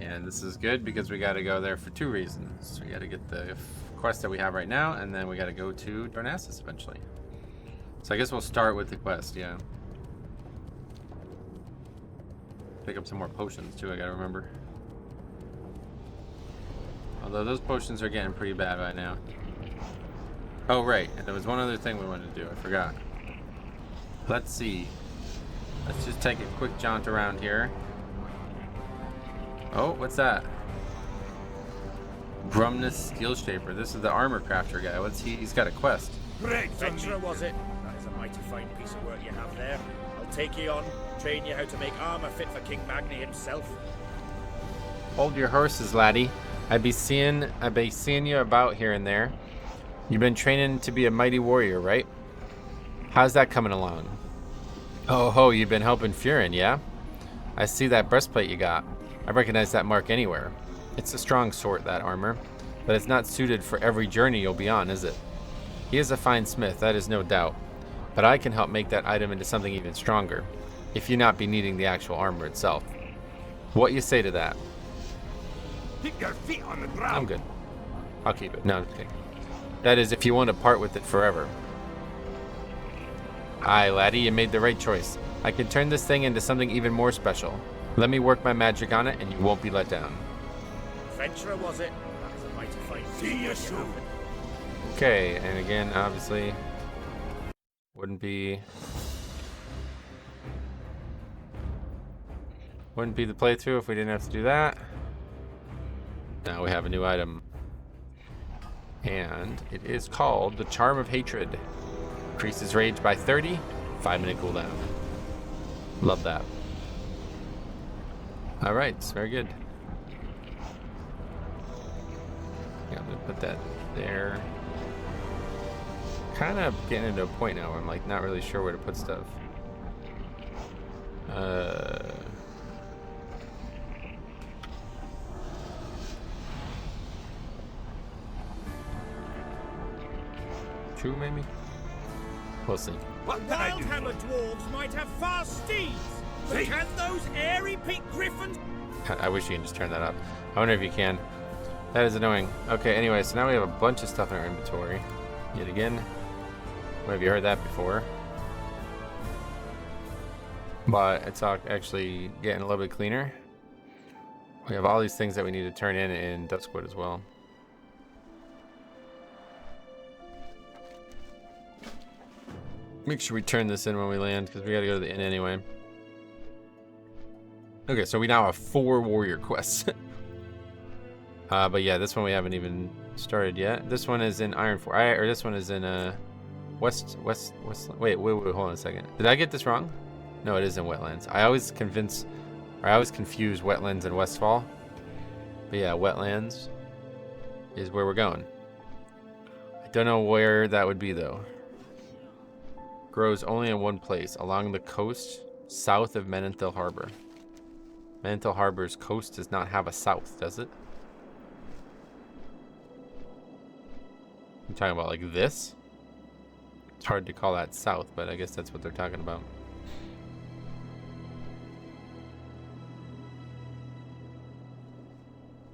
And this is good because we gotta go there for two reasons. We gotta get the quest that we have right now, and then we gotta go to Darnassus eventually. So I guess we'll start with the quest, yeah. Pick up some more potions too, I gotta remember. Although those potions are getting pretty bad right now. Oh, right. And there was one other thing we wanted to do. I forgot. Let's see. Let's just take a quick jaunt around here. Oh, what's that? Brumnus Steel Shaper. This is the armor crafter guy. What's he? He's got a quest. Great. Adventurer, was it? That is a mighty fine piece of work you have there. I'll take you on, train you how to make armor fit for King Magni himself. Hold your horses, laddie. I be seeing you about here and there. You've been training to be a mighty warrior, right? How's that coming along? Oh ho, you've been helping Furin, yeah? I see that breastplate you got. I recognize that mark anywhere. It's a strong sort, that armor, but it's not suited for every journey you'll be on, is it? He is a fine smith, that is no doubt, but I can help make that item into something even stronger, if you not be needing the actual armor itself. What you say to that? Keep your feet on the ground. I'm good. I'll keep it. No, I'm just kidding. That is, if you want to part with it forever. Aye, laddie, you made the right choice. I can turn this thing into something even more special. Let me work my magic on it, and you won't be let down. Adventurer, was it? That is a mighty fine piece See of you work soon. have. Okay, and again, obviously, wouldn't be the playthrough if we didn't have to do that. Now we have a new item. And it is called the Charm of Hatred. Increases rage by 30, 5-minute cooldown. Love that. Alright, it's very good. Yeah, I'm gonna put that there. Kind of getting into a point now where I'm like not really sure where to put stuff. Two maybe? We'll see. What can I do? Wildhammer dwarves might have fast steeds, but Hey. can those airy pink griffins? I wish you can just turn that up. I wonder if you can. That is annoying. Okay, anyway, so now we have a bunch of stuff in our inventory. Yet again. Have you heard that before? But it's actually getting a little bit cleaner. We have all these things that we need to turn in Duskwood as well. Make sure we turn this in when we land, because we gotta go to the inn anyway. Okay, so we now have 4 warrior quests. But yeah, this one we haven't even started yet. This one is in Ironforge, or this one is in West. Wait, hold on a second. Did I get this wrong? No, it is in Wetlands. I always confuse Wetlands and Westfall. But yeah, Wetlands is where we're going. I don't know where that would be though. Grows only in one place, along the coast south of Menenthil Harbor. Menenthil Harbor's coast does not have a south, does it? I'm talking about like this? It's hard to call that south, but I guess that's what they're talking about.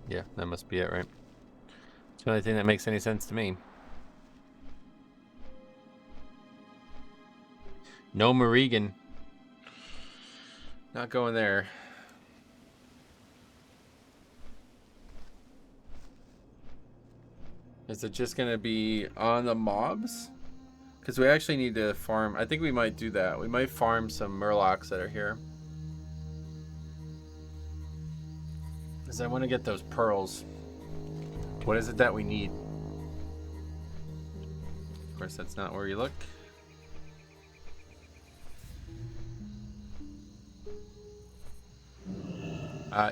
Yeah, that must be it, right? It's the only thing that makes any sense to me. No Marigan. Not going there. Is it just going to be on the mobs? Because we actually need to farm. I think we might do that. We might farm some murlocs that are here. Because I want to get those pearls. What is it that we need? Of course, that's not where you look.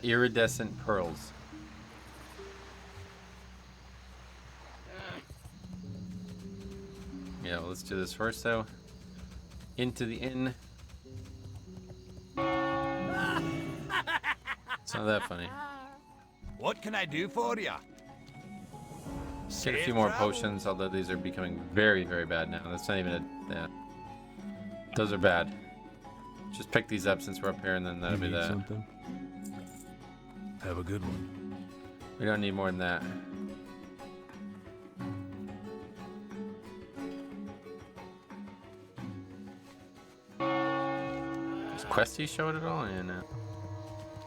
Iridescent pearls. Yeah, well, let's do this first though. Into the inn. It's not that funny. What can I do for you? Get a few more potions, although these are becoming very, very bad now. That's not even a... Yeah. Those are bad. Just pick these up since we're up here and then that'll be that. Something? Have a good one. We don't need more than that. Does Questy show it at all? Yeah, no.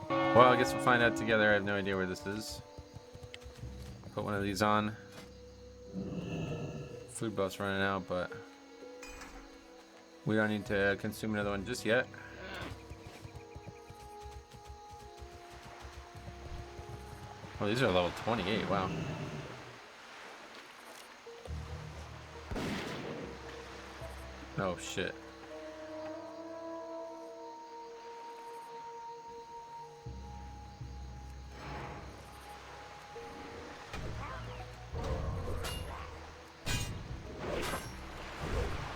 Well, I guess we'll find out together. I have no idea where this is. Put one of these on. Food buff's running out, but we don't need to consume another one just yet. Oh, these are level 28, wow. Oh, shit.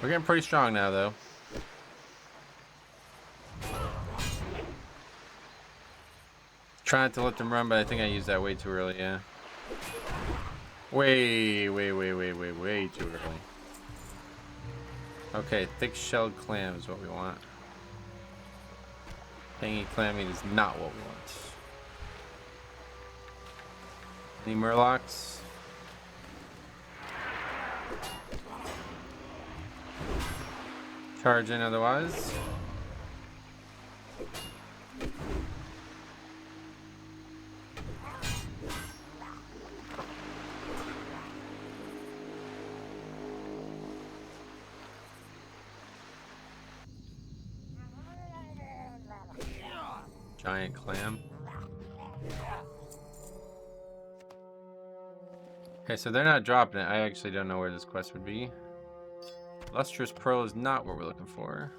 We're getting pretty strong now, though. Trying to let them run, but I think I used that way too early, yeah. Way too early. Okay, thick-shelled clam is what we want. Tangy clam meat is not what we want. Any murlocs? Charge in otherwise. Giant clam. Okay, so they're not dropping it. I actually don't know where this quest would be. Lustrous Pearl is not what we're looking for.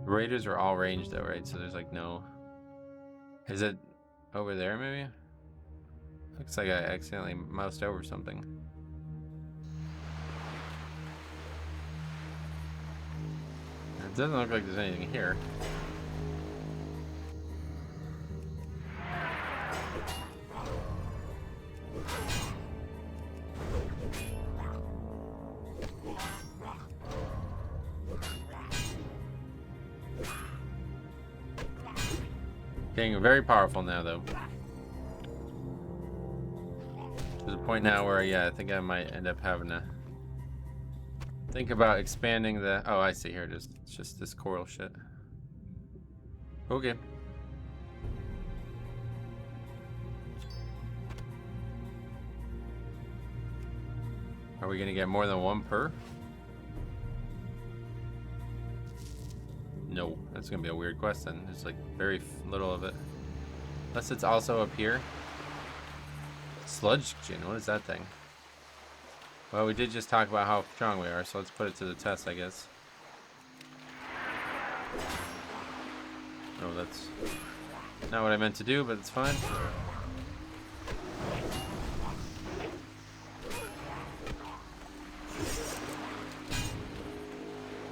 The raiders are all ranged though, right? So there's like no... Is it over there maybe? Looks like I accidentally moused over something. It doesn't look like there's anything here. Getting very powerful now, though. There's a point now where, yeah, I think I might end up having to think about expanding the... Oh, I see. Here it is. It's just this coral shit. Okay. Are we gonna get more than one per? No, that's gonna be a weird quest then. There's like very little of it. Unless it's also up here. Sludge gin, what is that thing? Well, we did just talk about how strong we are, so let's put it to the test, I guess. Oh, that's not what I meant to do, but it's fine.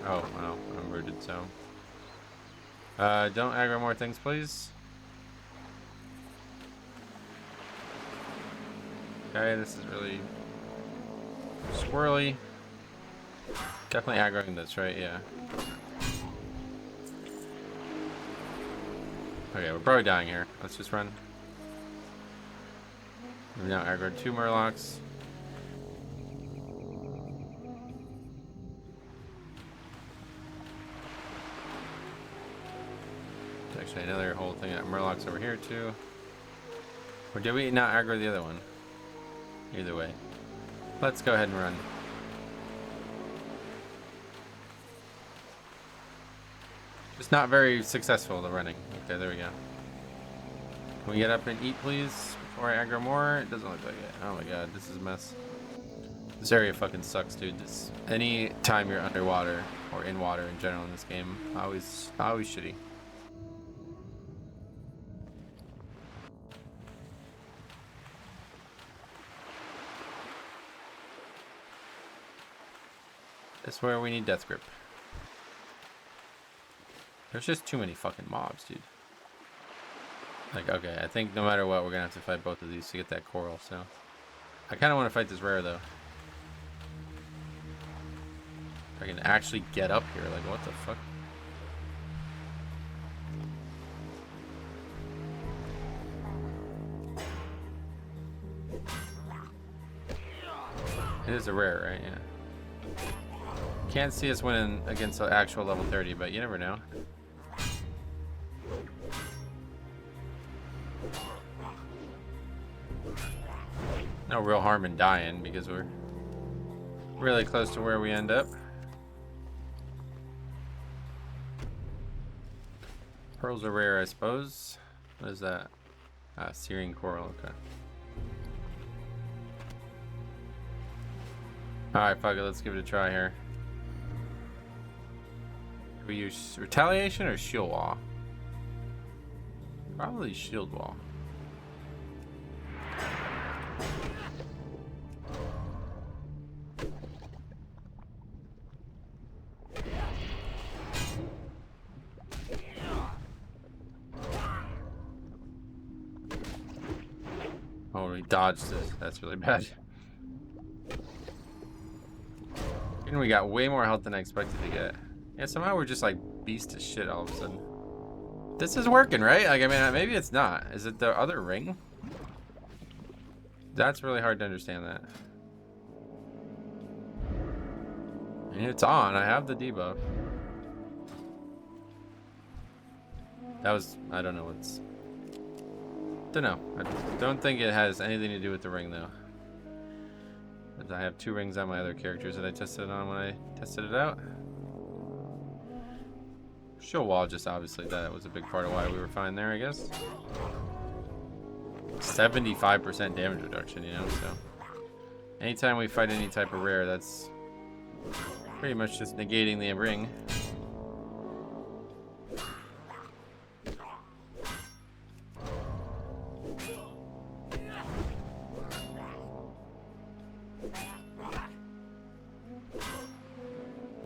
Oh, wow, I'm rooted, so. Don't aggro more things, please. Okay, this is really squirrely. Definitely aggroing this, right? Yeah. Okay, we're probably dying here. Let's just run. We've now aggroed 2 murlocs. Actually, another whole thing of murlocs over here too. Or did we not aggro the other one? Either way, let's go ahead and run. Just not very successful, the running. Okay, there we go. Can we get up and eat, please, before I aggro more? It doesn't look like it. Oh my god, this is a mess. This area fucking sucks, dude. Any time you're underwater or in water in general in this game, always shitty. This is where we need Death Grip. There's just too many fucking mobs, dude. Like, okay, I think no matter what, we're gonna have to fight both of these to get that coral, so. I kinda wanna fight this rare, though. If I can actually get up here, like, what the fuck? It is a rare, right? Yeah. Can't see us winning against an actual level 30, but you never know. No real harm in dying because we're really close to where we end up. Pearls are rare, I suppose. What is that? Ah, searing coral, okay. Alright, fuck it, let's give it a try here. Do we use retaliation or shield wall? Probably shield wall. Oh, we dodged it. That's really bad. And we got way more health than I expected to get. Yeah, somehow we're just like beast as shit all of a sudden. This is working, right? Like, I mean, maybe it's not. Is it the other ring? That's really hard to understand that. I mean, it's on. I have the debuff. That was, I don't know what's... Don't know. I don't think it has anything to do with the ring, though. I have 2 rings on my other characters that I tested on when I tested it out. Shield wall, just obviously that was a big part of why we were fine there, I guess. 75% damage reduction, you know, so anytime we fight any type of rare, that's pretty much just negating the ring.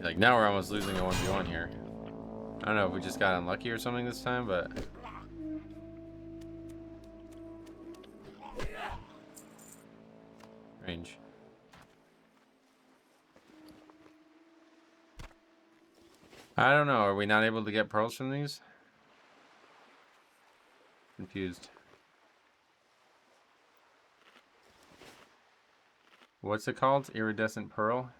Like, now we're almost losing a 1v1 here. I don't know if we just got unlucky or something this time, but range. I don't know. Are we not able to get pearls from these? Confused. What's it called? Iridescent pearl?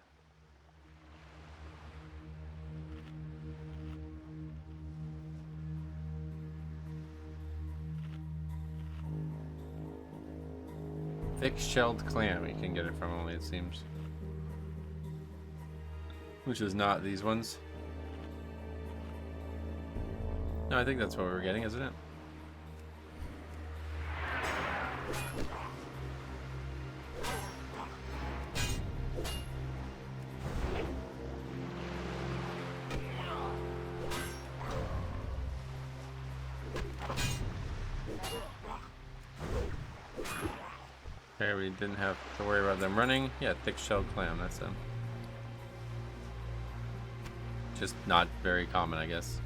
Thick-shelled clam. You can get it from only, it seems. Which is not these ones. No, I think that's what we're getting, isn't it? Okay, we didn't have to worry about them running. Yeah, thick-shelled clam, that's them. Just not very common, I guess.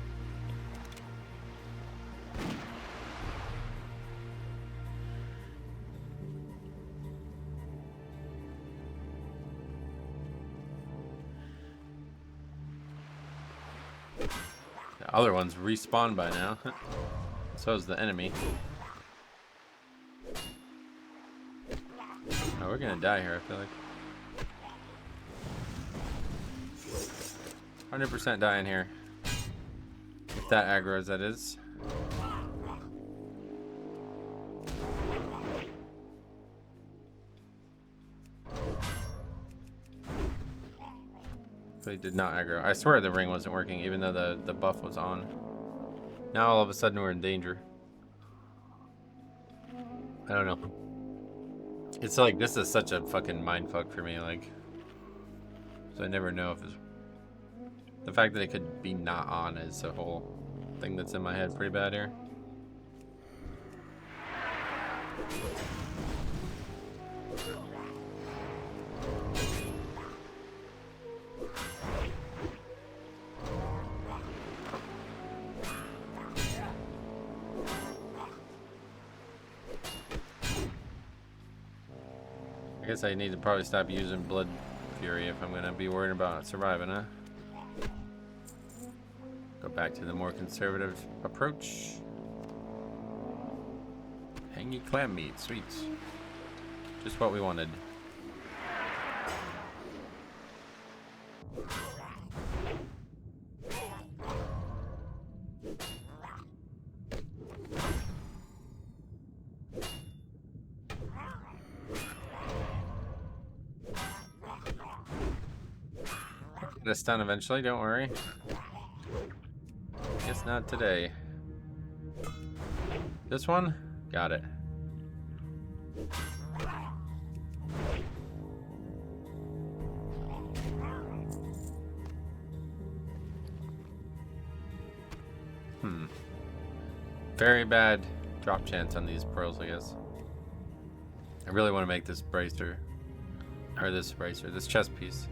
The other ones respawn by now. So is the enemy. Oh, we're gonna die here, I feel like. 100% dying here. If that aggroes, that is. They did not aggro. I swear the ring wasn't working, even though the buff was on. Now all of a sudden we're in danger. I don't know. It's like, this is such a fucking mindfuck for me, like. So I never know if it's... The fact that it could be not on is a whole thing that's in my head pretty bad here. I guess I need to probably stop using Blood Fury if I'm gonna be worried about surviving, huh? Go back to the more conservative approach. Hangy clam meat, sweet. Just what we wanted. Get us done eventually, don't worry. Guess not today. This one? Got it. Very bad drop chance on these pearls, I guess. I really want to make this bracer. Or this bracer, this chest piece.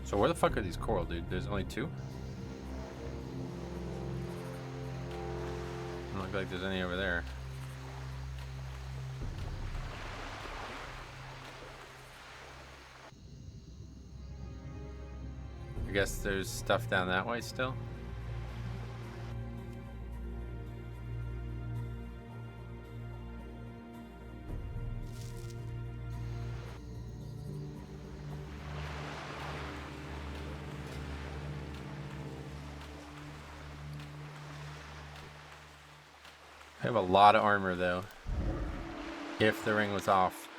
So where the fuck are these coral, dude? There's only two? Doesn't look like there's any over there. I guess there's stuff down that way still. I have a lot of armor though. If the ring was off.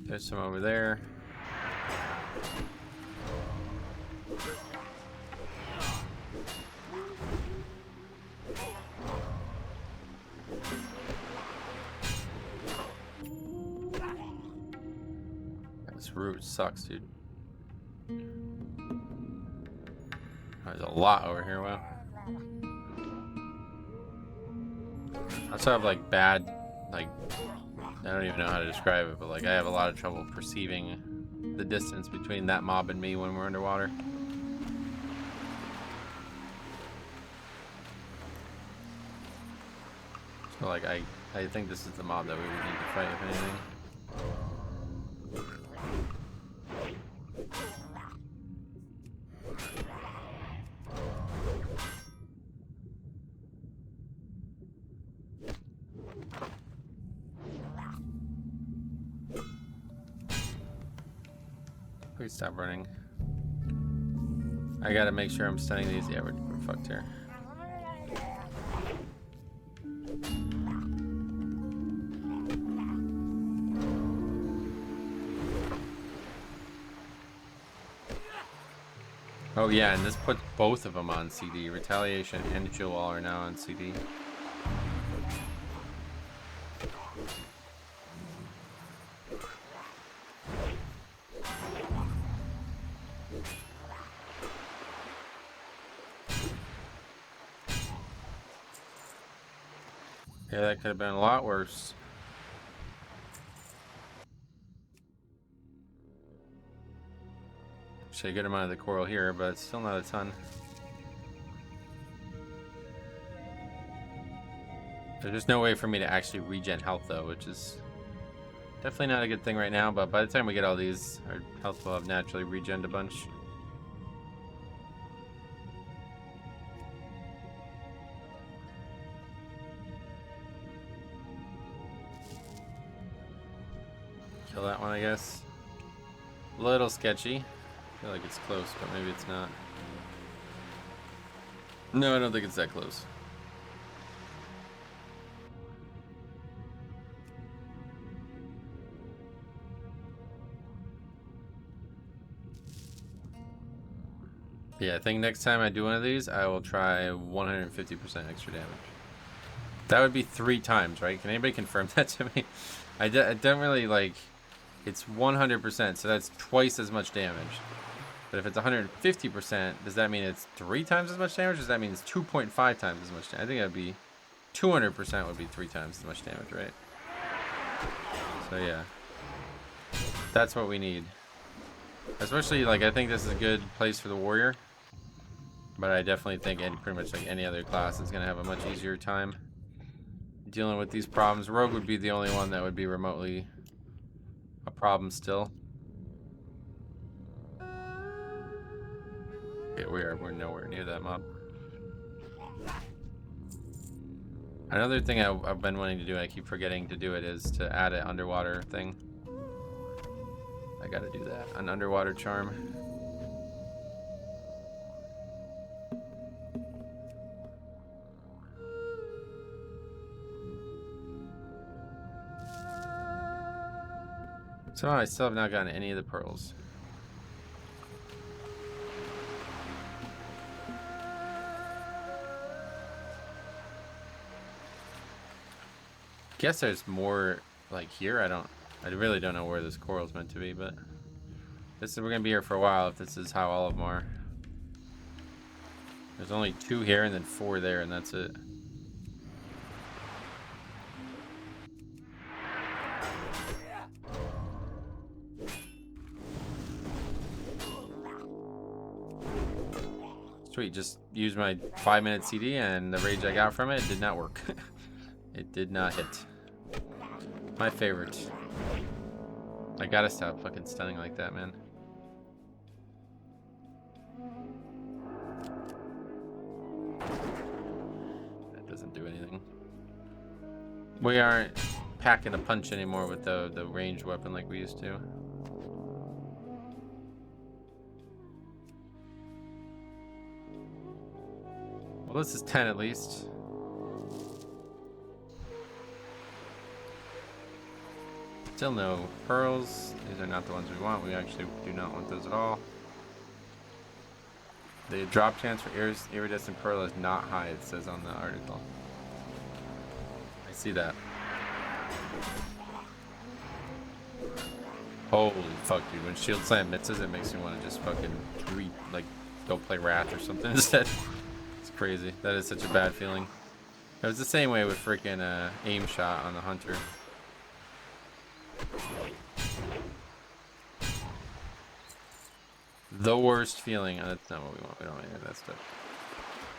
There's some over there. route sucks, dude. There's a lot over here, wow. I also have like bad, like, I don't even know how to describe it, but like I have a lot of trouble perceiving the distance between that mob and me when we're underwater. So like I think this is the mob that we would need to fight, if anything. Please stop running. I gotta make sure I'm stunning these. Yeah, we're fucked here. Oh yeah, and this puts both of them on CD. Retaliation and Chill Wall are now on CD. Yeah, that could have been a lot worse. Actually, a good amount of the coral here, but it's still not a ton. There's just no way for me to actually regen health, though, which is definitely not a good thing right now, but by the time we get all these, our health will have naturally regened a bunch. Kill that one, I guess. A little sketchy. I feel like it's close, but maybe it's not. No, I don't think it's that close. Yeah, I think next time I do one of these, I will try 150% extra damage. That would be 3 times, right? Can anybody confirm that to me? I don't really like... It's 100%, so that's twice as much damage. But if it's 150%, does that mean it's 3 times as much damage? Or does that mean it's 2.5 times as much damage? I think that'd be 200% would be 3 times as much damage, right? So yeah, that's what we need. Especially, like, I think this is a good place for the warrior, but I definitely think pretty much like any other class is gonna have a much easier time dealing with these problems. Rogue would be the only one that would be remotely a problem still. Yeah, we're nowhere near that mob. Another thing I've been wanting to do, and I keep forgetting to do it, is to add an underwater thing. I gotta do that. An underwater charm. So I still have not gotten any of the pearls. Guess there's more like here. I really don't know where this coral's meant to be, but we're gonna be here for a while if this is how all of them are. There's only 2 here and then 4 there, and that's it. Sweet, just used my 5-minute CD and the rage I got from it did not work. It did not hit. My favorite. I gotta stop fucking stunning like that, man. That doesn't do anything. We aren't packing a punch anymore with the ranged weapon like we used to. Well, this is 10 at least. Still no pearls. These are not the ones we want. We actually do not want those at all. The drop chance for iridescent pearl is not high, it says on the article. I see that. Holy fuck, dude. When Shield Slam misses, it makes me want to just fucking go play Wrath or something instead. It's crazy. That is such a bad feeling. It was the same way with freaking aim shot on the Hunter. The worst feeling. That's not what we want. We don't want any of that stuff.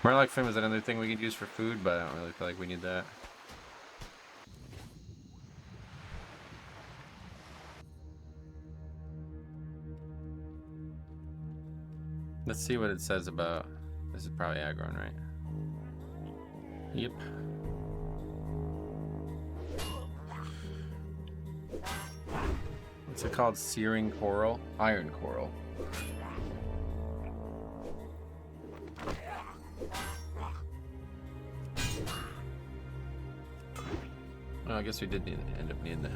Murloc Fin was another thing we could use for food, but I don't really feel like we need that. Let's see what it says about. This is probably aggron, right? Yep. What's it called? Searing coral? Iron coral. Well, I guess we did end up needing the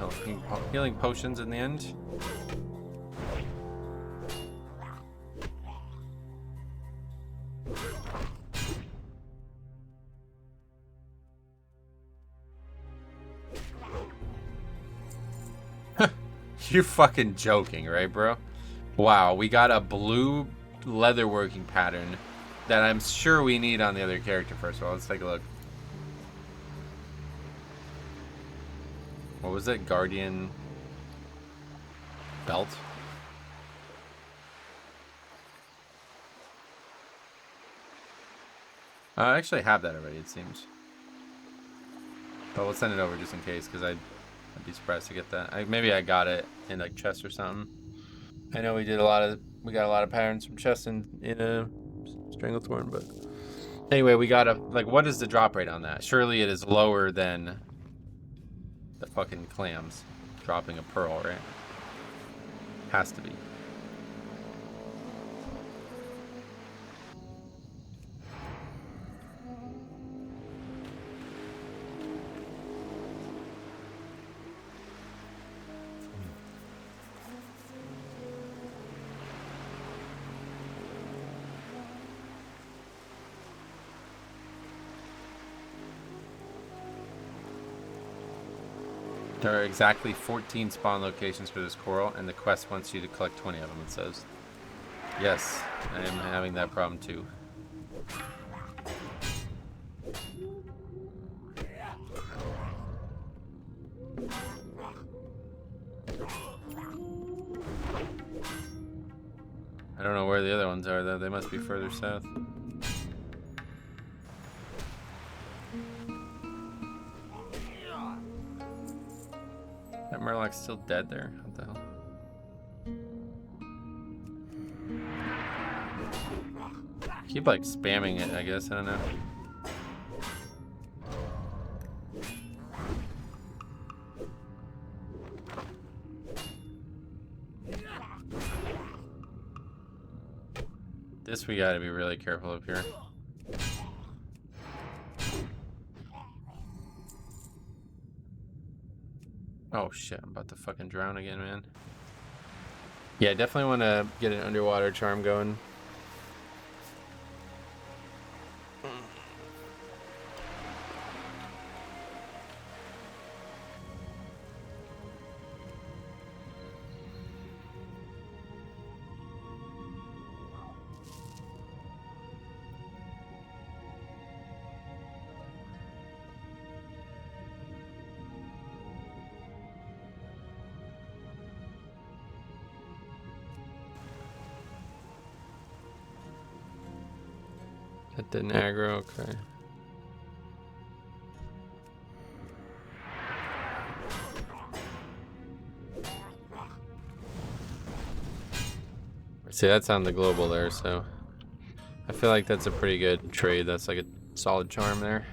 healing potions in the end. You're fucking joking, right, bro? Wow, we got a blue leatherworking pattern that I'm sure we need on the other character. First of all, let's take a look. What was it? Guardian belt? I actually have that already, it seems. But we'll send it over just in case, because I'd be surprised to get that. Maybe I got it in like chest or something. I know we got a lot of patterns from chest in Stranglethorn, but anyway, we got what is the drop rate on that? Surely it is lower than the fucking clams dropping a pearl, right? Has to be. There are exactly 14 spawn locations for this coral, and the quest wants you to collect 20 of them, it says. Yes, I am having that problem too. I don't know where the other ones are, though. They must be further south. That Murloc's still dead there? What the hell? Keep like spamming it, I guess. I don't know. This we gotta be really careful of here. Oh shit, I'm about to fucking drown again, man. Yeah, definitely want to get an underwater charm going. That didn't aggro, okay. See, that's on the global there, so I feel like that's a pretty good trade. That's like a solid charm there.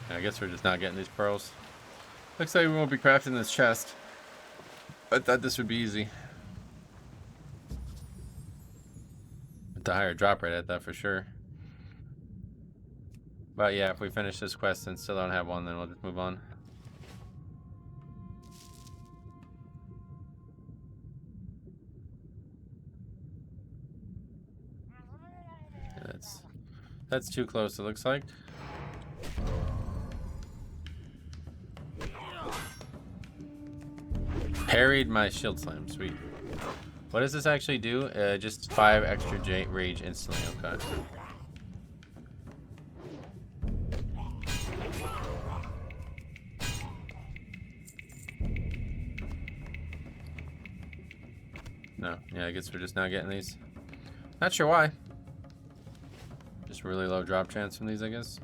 I guess we're just not getting these pearls. Looks like we won't be crafting this chest. I thought this would be easy. With the higher drop rate, I thought for sure. But yeah, if we finish this quest and still don't have one, then we'll just move on. Yeah, that's That's too close, it looks like. Parried my shield slam. Sweet. What does this actually do? Just 5 extra rage instantly. Okay. No. Yeah, I guess we're just not getting these. Not sure why. Just really low drop chance from these, I guess.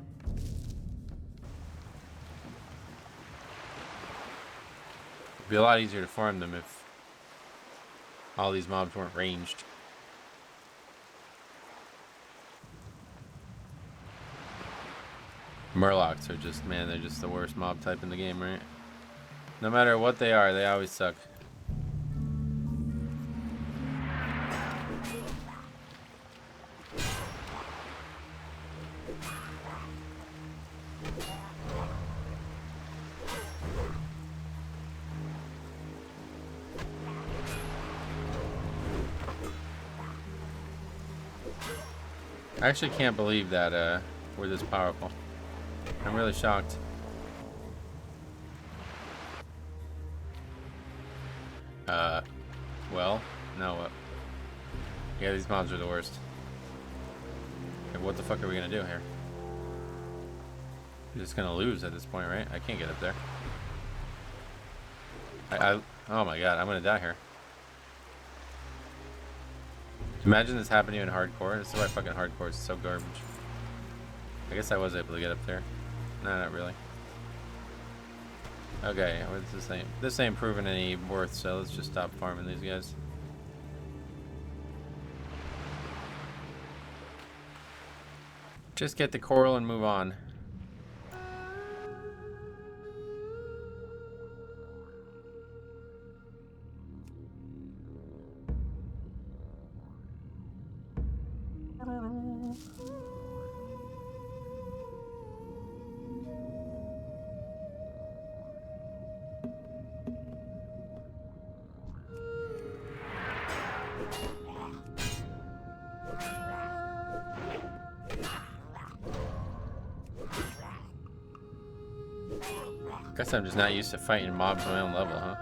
It'd be a lot easier to farm them if all these mobs weren't ranged. Murlocs are just, man, they're just the worst mob type in the game, right? No matter what they are, they always suck. I actually can't believe that we're this powerful. I'm really shocked. Well, now what? Yeah, these mobs are the worst. Like, what the fuck are we gonna do here? We're just gonna lose at this point, right? I can't get up there. Oh my god, I'm gonna die here. Imagine this happening in hardcore. This is why fucking hardcore is so garbage. I guess I was able to get up there. No, not really. Okay, what's this ain't? This ain't proving any worth, so let's just stop farming these guys. Just get the coral and move on. Guess I'm just not used to fighting mobs on my own level, huh?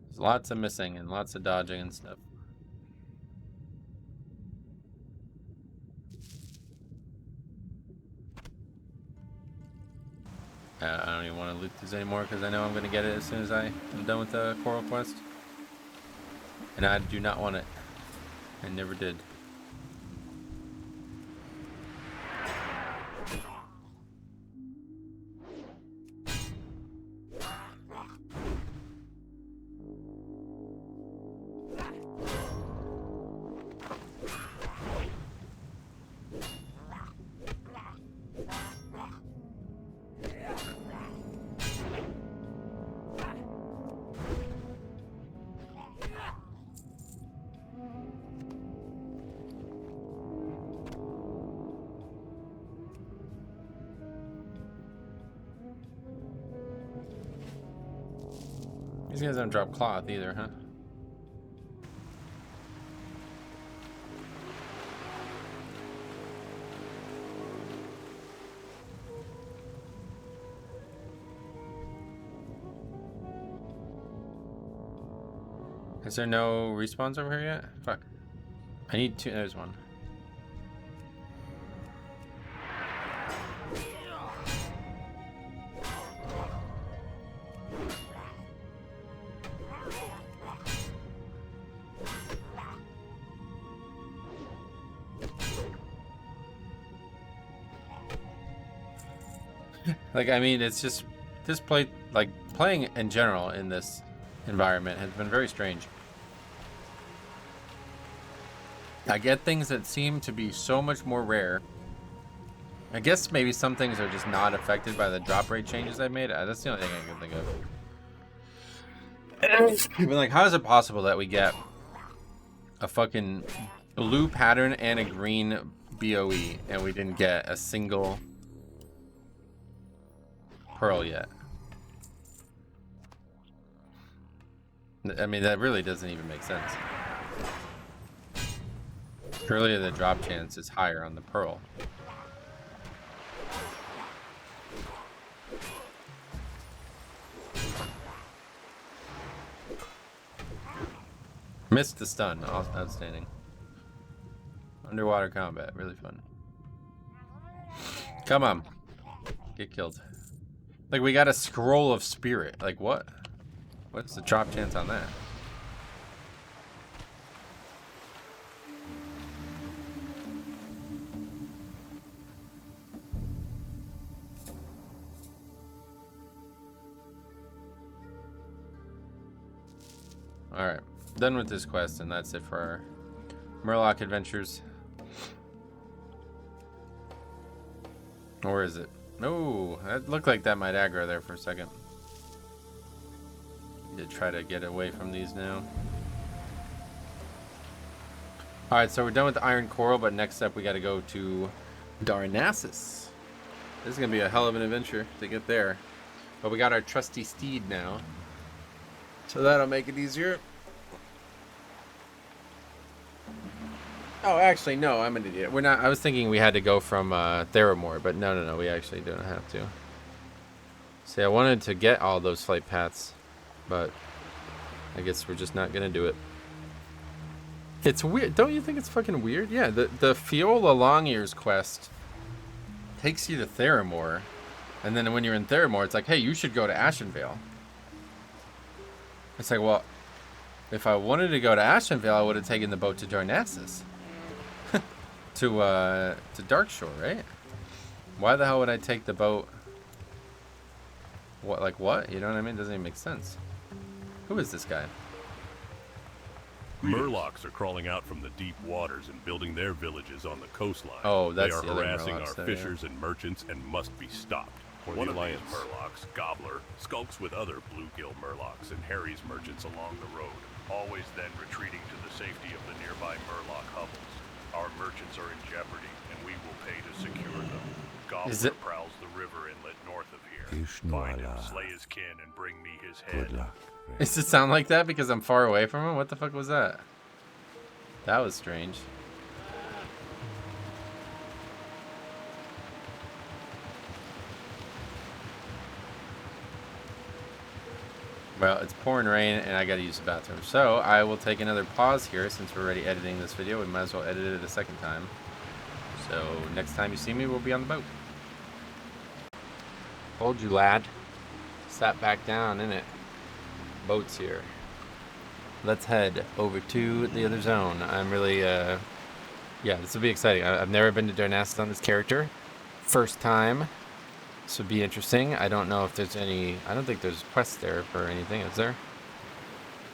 There's lots of missing and lots of dodging and stuff. I don't even want to loot these anymore because I know I'm going to get it as soon as I'm done with the coral quest. And I do not want it. I never did. These guys don't drop cloth either, huh? Is there no respawns over here yet? Fuck. I need 2. There's one. Like, I mean, it's just this playing in general in this environment has been very strange. I get things that seem to be so much more rare. I guess maybe some things are just not affected by the drop rate changes I made. That's the only thing I can think of. Even like, how is it possible that we get a fucking blue pattern and a green BOE and we didn't get a single pearl yet? I mean, that really doesn't even make sense. Surely the drop chance is higher on the pearl. Missed the stun. Outstanding. Underwater combat. Really fun. Come on. Get killed. Like, we got a scroll of spirit. Like, what? What's the drop chance on that? Alright. Done with this quest, and that's it for our Murloc adventures. Or is it? No, that looked like that might aggro there for a second. Need to try to get away from these now. Alright, so we're done with the Iron Coral, but next up we gotta go to Darnassus. This is gonna be a hell of an adventure to get there. But we got our trusty steed now, so that'll make it easier. Oh, actually, no, I'm an idiot. We're not. I was thinking we had to go from Theramore, but no, we actually don't have to. See, I wanted to get all those flight paths, but I guess we're just not gonna do it. It's weird. Don't you think it's fucking weird? Yeah, the Fiola Longears quest takes you to Theramore, and then when you're in Theramore, it's like, hey, you should go to Ashenvale. It's like, well, if I wanted to go to Ashenvale, I would have taken the boat to Darnassus. to Darkshore, right? Why the hell would I take the boat? What, like what? You know what I mean? Doesn't even make sense. Who is this guy? Murlocs are crawling out from the deep waters and building their villages on the coastline. Oh, that's they the are other harassing Murlocs our there, fishers and merchants and must be stopped. One of these Murlocs, Gobbler, skulks with other bluegill Murlocs and harries merchants along the road, always then retreating to the safety of the nearby Murloc hovels. Our merchants are in jeopardy, and we will pay to secure them. Gobbler prowls the river inlet north of here. Find him, slay his kin, and bring me his head. Does it sound like that because I'm far away from him? What the fuck was that? That was strange. Well, it's pouring rain and I gotta use the bathroom. So I will take another pause here since we're already editing this video. We might as well edit it a second time. So next time you see me, we'll be on the boat. Told you, lad. Sat back down, innit? Boat's here. Let's head over to the other zone. I'm really, yeah, this will be exciting. I've never been to Darnassus on this character. First time. This would be interesting. I don't know if there's any... I don't think there's quests there for anything, is there?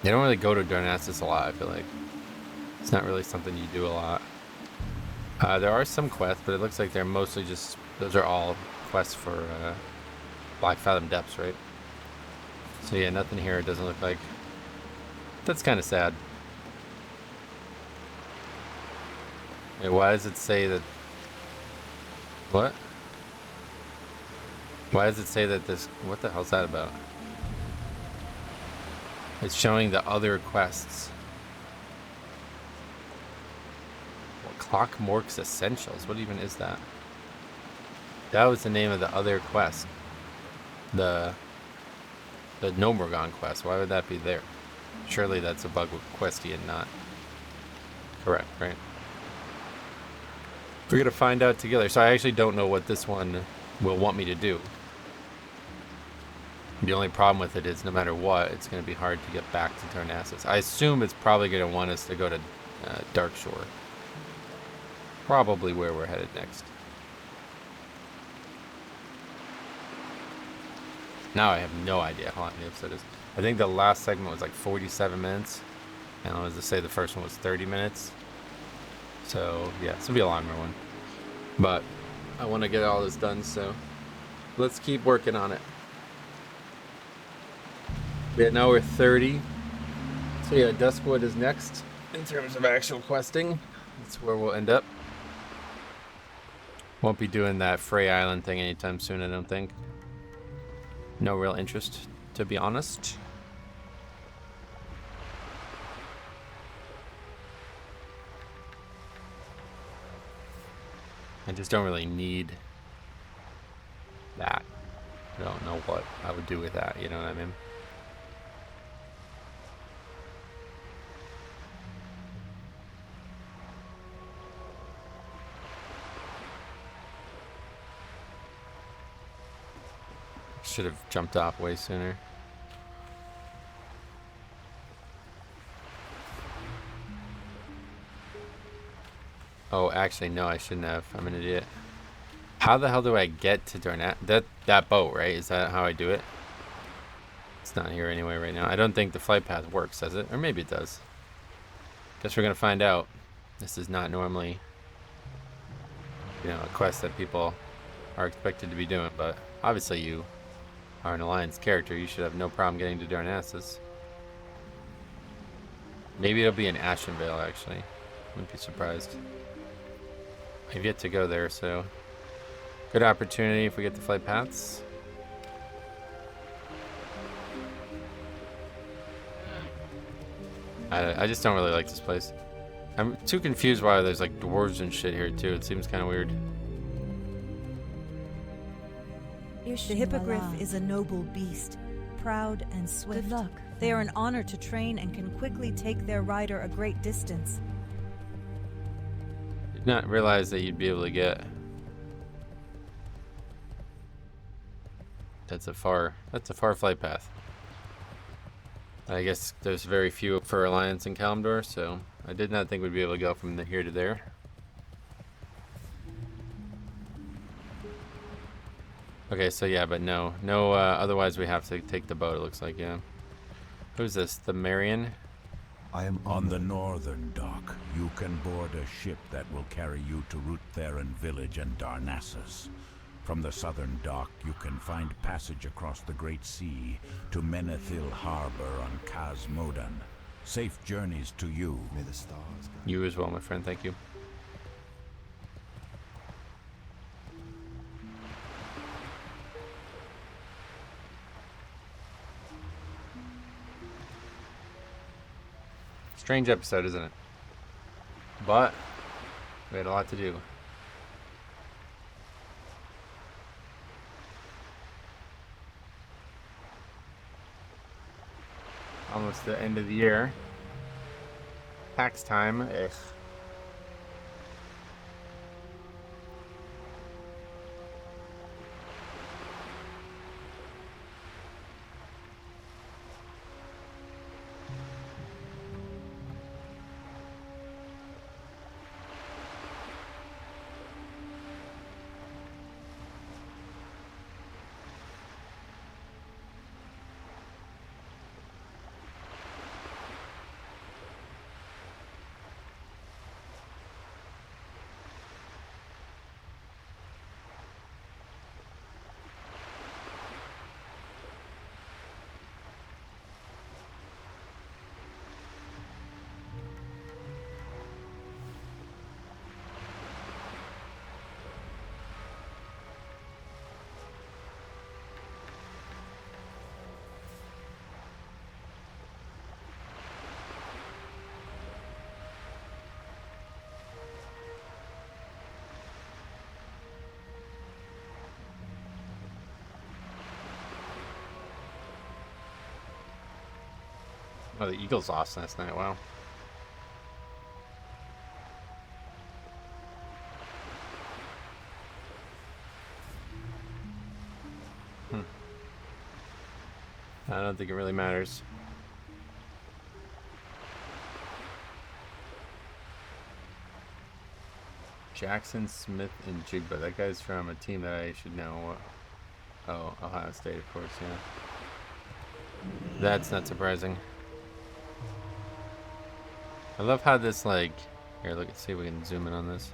You don't really go to Darnassus a lot, I feel like. It's not really something you do a lot. There are some quests, but it looks like they're mostly just... Those are all quests for Black Fathom Depths, right? So yeah, nothing here. It doesn't look like... That's kind of sad. Wait, why does it say that... What? Why does it say that this... What the hell's that about? It's showing the other quests. Well, Clockmork's Essentials. What even is that? That was the name of the other quest. The Gnomeregan quest. Why would that be there? Surely that's a bug with Questy and not correct, right? We're gonna find out together. So I actually don't know what this one will want me to do. The only problem with it is no matter what, it's going to be hard to get back to Darnassus. I assume it's probably going to want us to go to Darkshore. Probably where we're headed next. Now I have no idea how long the episode is. I think the last segment was like 47 minutes. And I was to say the first one was 30 minutes. So, yeah, this will be a longer one. But I want to get all this done, so let's keep working on it. Yeah, now we're 30. So yeah, Duskwood is next in terms of actual questing. That's where we'll end up. Won't be doing that Frey Island thing anytime soon, I don't think. No real interest, to be honest. I just don't really need that. I don't know what I would do with that, you know what I mean? Should have jumped off way sooner. Oh, actually, no, I shouldn't have. I'm an idiot. How the hell do I get to Darnat? That boat, right? Is that how I do it? It's not here anyway right now. I don't think the flight path works, does it? Or maybe it does. Guess we're gonna find out. This is not normally, you know, a quest that people are expected to be doing, but obviously you are an Alliance character. You should have no problem getting to Darnassus. Maybe it'll be in Ashenvale, actually. Wouldn't be surprised. I've yet to go there, so good opportunity if we get the flight paths. I just don't really like this place. I'm too confused why there's like dwarves and shit here too. It seems kind of weird. The hippogriff is a noble beast, proud and swift. Good luck. They are an honor to train and can quickly take their rider a great distance. Did not realize that you'd be able to get. That's a far flight path. I guess there's very few for Alliance in Kalimdor, so I did not think we'd be able to go from here to there. Okay, so yeah, but no, otherwise we have to take the boat, it looks like, yeah. Who's this, the Marion? I am on the northern dock. You can board a ship that will carry you to Ruththeron village and Darnassus. From the southern dock, you can find passage across the Great Sea to Menethil Harbor on Kaz Modan. Safe journeys to you. May the stars guide You as well, my friend, thank you. Strange episode, isn't it? But we had a lot to do. Almost the end of the year. Tax time. Ugh. Oh, the Eagles lost last night. Wow. I don't think it really matters. Jackson, Smith, and Jigba. That guy's from a team that I should know. Oh, Ohio State, of course, yeah. That's not surprising. I love how this, like, here, look, see if we can zoom in on this.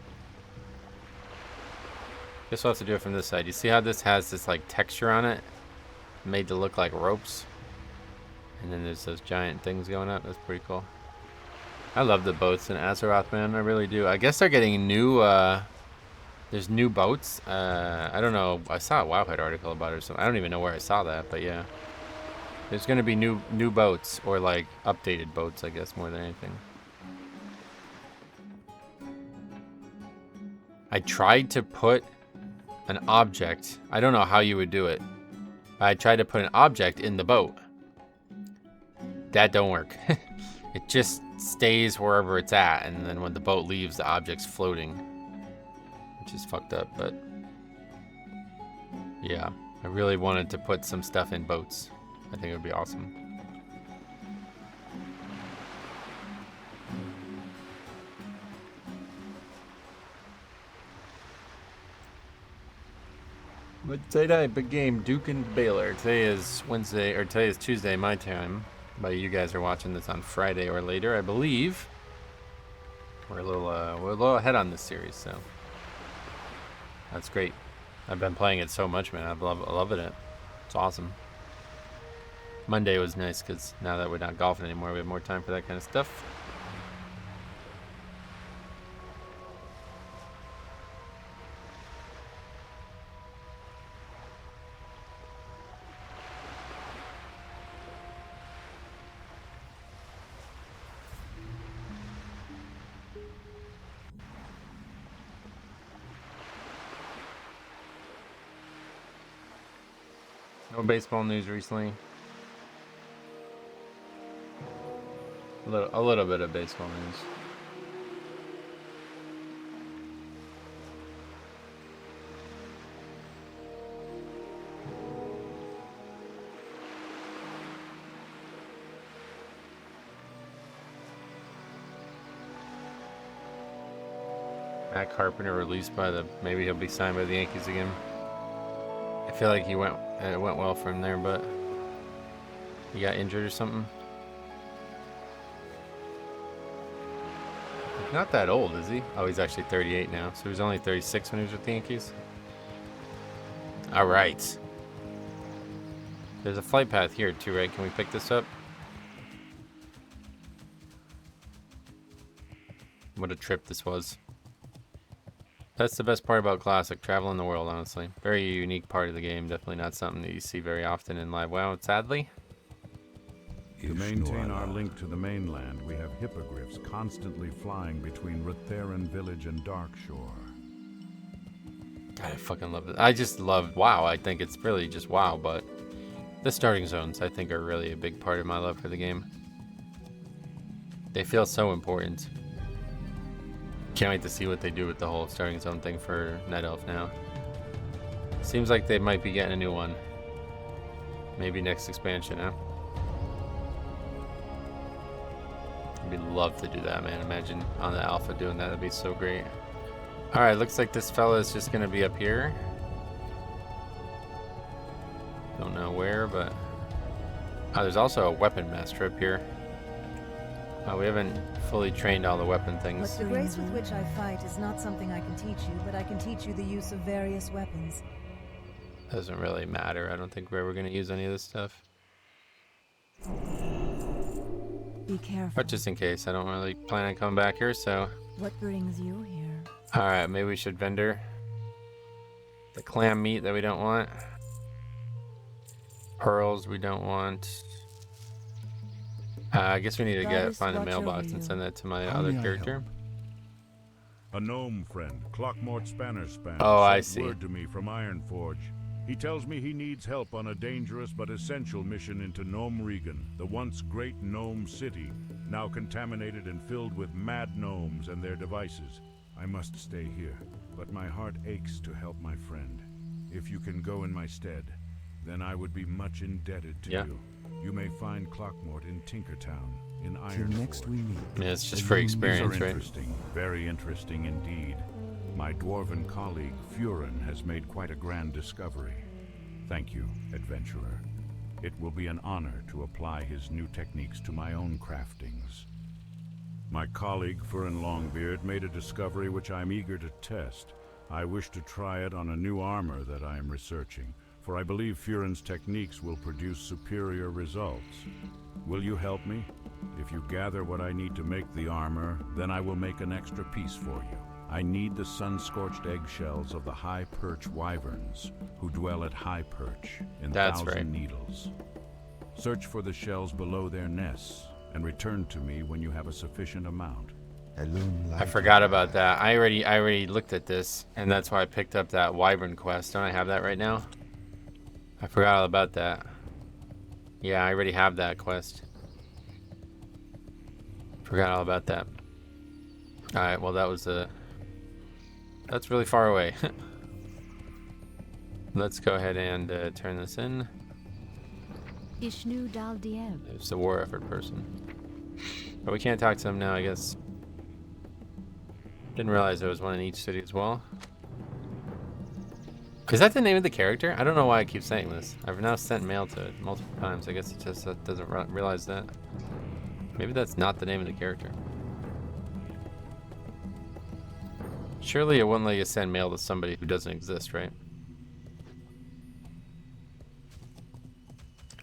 Guess we'll have to do it from this side. You see how this has this, like, texture on it? Made to look like ropes. And then there's those giant things going up. That's pretty cool. I love the boats in Azeroth, man. I really do. I guess they're getting new, there's new boats. I don't know. I saw a Wowhead article about it or something. I don't even know where I saw that, but yeah. There's going to be new boats, or, like, updated boats, I guess, more than anything. I tried to put an object. I don't know how you would do it. I tried to put an object in the boat. That don't work. It just stays wherever it's at, and then when the boat leaves, the object's floating, which is fucked up. But yeah, I really wanted to put some stuff in boats. I think it would be awesome. But today, big game, Duke and Baylor. Today is Wednesday, or today is Tuesday, my time. But you guys are watching this on Friday or later, I believe. We're a little ahead on this series, so that's great. I've been playing it so much, man. I'm loving it. It's awesome. Monday was nice because now that we're not golfing anymore, we have more time for that kind of stuff. No baseball news recently. A little bit of baseball news. Matt Carpenter released by the. Maybe he'll be signed by the Yankees again. I feel like it went well for him there, but he got injured or something. Not that old, is he? Oh, he's actually 38 now. So he was only 36 when he was with the Yankees. All right. There's a flight path here too, right? Can we pick this up? What a trip this was. That's the best part about Classic, traveling the world, honestly. Very unique part of the game. Definitely not something that you see very often in live WoW, sadly. To maintain our link to the mainland, we have hippogriffs constantly flying between Rutheran Village and Darkshore. God, I fucking love it. I just love WoW. I think it's really just WoW, but the starting zones, I think, are really a big part of my love for the game. They feel so important. Can't wait to see what they do with the whole starting zone thing for Night Elf now. Seems like they might be getting a new one. Maybe next expansion, huh? I'd love to do that, man. Imagine on the alpha doing that. That'd be so great. Alright, looks like this fella is just gonna be up here. Don't know where, but... Oh, there's also a weapon master up here. We haven't fully trained all the weapon things. The grace with which I fight is not something I can teach you, but I can teach you the use of various weapons. Doesn't really matter. I don't think we're ever going to use any of this stuff. Be careful. But just in case, I don't really plan on coming back here, so... What brings you here? Alright, maybe we should vendor the clam meat that we don't want. Pearls we don't want. I guess we need to find a mailbox and send that to my other character. A gnome friend, Clockmort Spannerspan, Oh, I sent see. word to me from Ironforge. He tells me he needs help on a dangerous but essential mission into Gnome Regan, the once great gnome city, now contaminated and filled with mad gnomes and their devices. I must stay here, but my heart aches to help my friend. If you can go in my stead, then I would be much indebted to you. You may find Clockmort in Tinkertown, in Ironforge. Next we meet. Yeah, it's just for experience, These are right? interesting, very interesting indeed. My dwarven colleague, Furin, has made quite a grand discovery. Thank you, adventurer. It will be an honor to apply his new techniques to my own craftings. My colleague, Furin Longbeard, made a discovery which I'm eager to test. I wish to try it on a new armor that I am researching, for I believe Furin's techniques will produce superior results. Will you help me? If you gather what I need to make the armor, then I will make an extra piece for you. I need the sun-scorched eggshells of the high perch wyverns, who dwell at High Perch in Thousand Needles. Search for the shells below their nests, and return to me when you have a sufficient amount. I forgot about that. I already looked at this, and that's why I picked up that Wyvern quest. Don't I have that right now? I forgot all about that. Yeah, I already have that quest. Forgot all about that. Alright, well that was that's really far away. Let's go ahead and turn this in. Ishnu Dal Diem. There's the war effort person. But we can't talk to them now, I guess. Didn't realize there was one in each city as well. Is that the name of the character? I don't know why I keep saying this. I've now sent mail to it multiple times. I guess it just doesn't realize that. Maybe that's not the name of the character. Surely it wouldn't let you send mail to somebody who doesn't exist, right?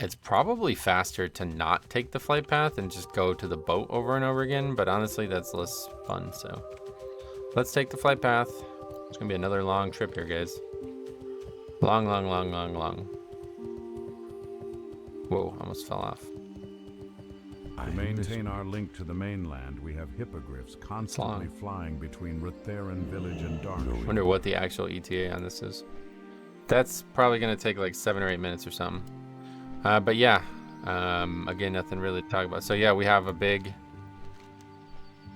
It's probably faster to not take the flight path and just go to the boat over and over again, but honestly that's less fun, so. Let's take the flight path. It's gonna be another long trip here, guys. Long. Whoa, almost fell off. To maintain our link to the mainland, we have hippogriffs constantly flying between Rutheran village and Darkwood. Wonder what the actual ETA on this is. That's probably gonna take like 7 or 8 minutes or something. But yeah, again, nothing really to talk about. So yeah, we have a big...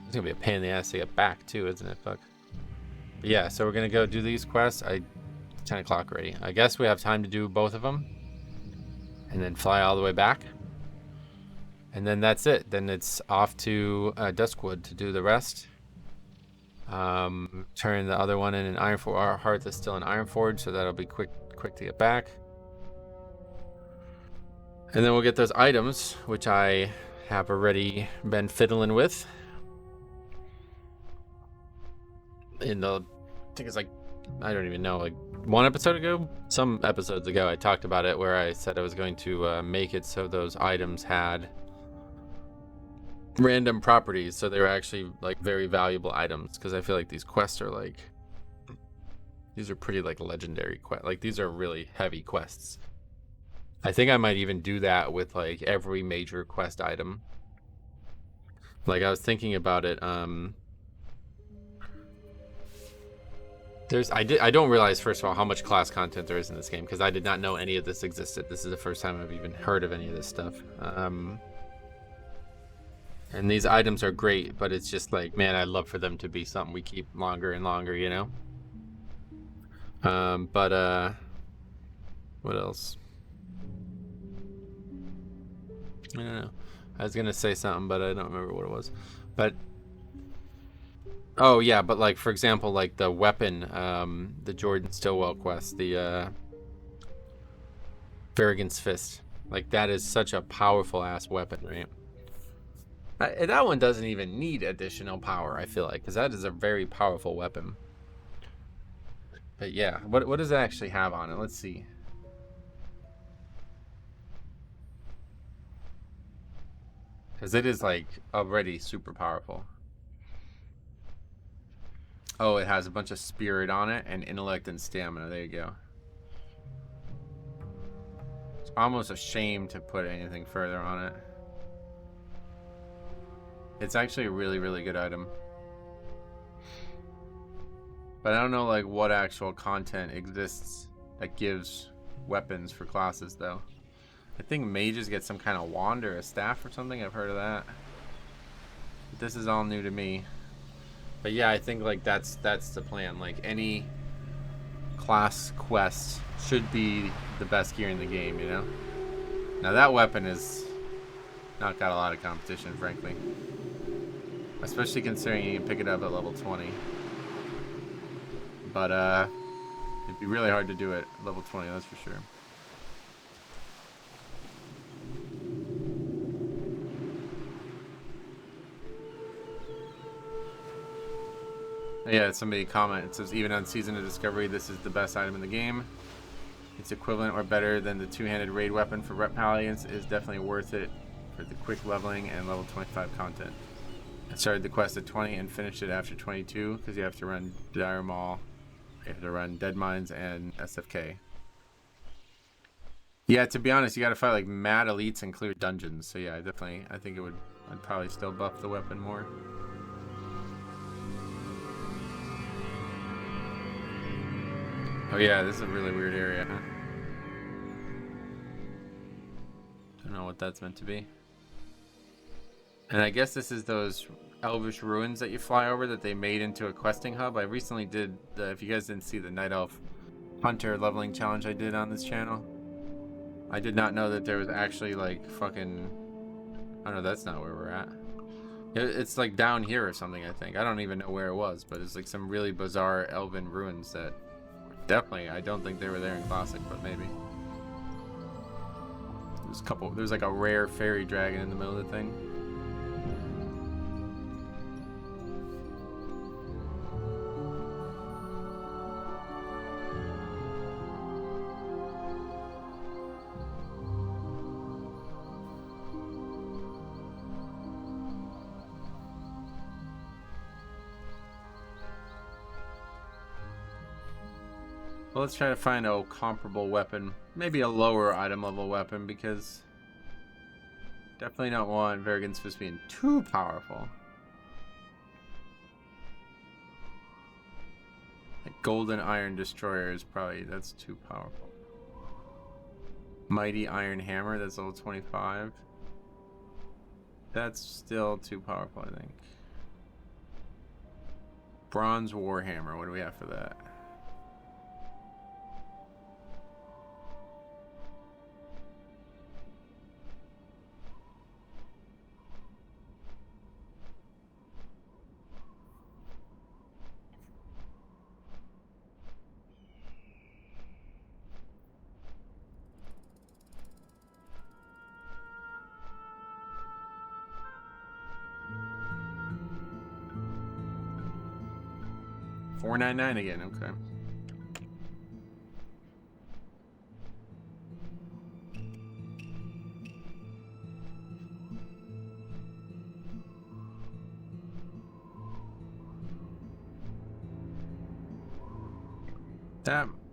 It's gonna be a pain in the ass to get back too, isn't it? Fuck. But yeah, so we're gonna go do these quests. 10 o'clock already. I guess we have time to do both of them. And then fly all the way back. And then that's it. Then it's off to Duskwood to do the rest. Turn the other one in Ironforge. Our Hearth is still in Ironforge, so that'll be quick to get back. And then we'll get those items, which I have already been fiddling with. In the, I think it's like, I don't even know, like one episode ago? Some episodes ago I talked about it where I said I was going to make it so those items had random properties, so they were actually like very valuable items, because I feel like these quests are like, these are pretty like legendary quests. Like these are really heavy quests. I think I might even do that with like every major quest item. Like I was thinking about it, I don't realize, first of all, how much class content there is in this game, because I did not know any of this existed. This is the first time I've even heard of any of this stuff. And these items are great, but it's just like, man, I'd love for them to be something we keep longer and longer, you know? What else? I don't know. I was gonna say something, but I don't remember what it was. But oh yeah, but like for example, like the weapon, the Jordan Stillwell quest, the Varrigan's Fist, like that is such a powerful ass weapon, right? That one doesn't even need additional power, I feel like, because that is a very powerful weapon. But yeah, what does it actually have on it? Let's see. Because it is like already super powerful. Oh, it has a bunch of spirit on it and intellect and stamina. There you go. It's almost a shame to put anything further on it. It's actually a really, really good item. But I don't know like what actual content exists that gives weapons for classes though. I think mages get some kind of wand or a staff or something. I've heard of that. But this is all new to me. But yeah, I think like that's the plan. Like any class quest should be the best gear in the game, you know? Now that weapon is not got a lot of competition, frankly. Especially considering you can pick it up at level 20. But it'd be really hard to do it at level 20, that's for sure. Yeah, somebody commented, it says even on Season of Discovery, this is the best item in the game. It's equivalent or better than the two-handed raid weapon for Rep Paladins. Is definitely worth it for the quick leveling and level 25 content. I started the quest at 20 and finished it after 22 because you have to run Dire Maul, you have to run Dead Mines and SFK. Yeah, to be honest, you got to fight like mad elites and clear dungeons. So yeah, I think I'd probably still buff the weapon more. Oh yeah, this is a really weird area, huh? Don't know what that's meant to be. And I guess this is those elvish ruins that you fly over that they made into a questing hub. I recently did if you guys didn't see the Night Elf Hunter leveling challenge I did on this channel, I did not know that there was actually like fucking, I don't know, that's not where we're at. It's like down here or something, I think. I don't even know where it was, but it's like some really bizarre elven ruins that definitely, I don't think they were there in Classic, but maybe. There's like a rare fairy dragon in the middle of the thing. Well, let's try to find a comparable weapon. Maybe a lower item level weapon, because definitely don't want Vergen's Fist being too powerful. A golden iron destroyer is probably, that's too powerful. Mighty iron hammer, that's level 25. That's still too powerful, I think. Bronze warhammer, what do we have for that? $4.99 again, okay.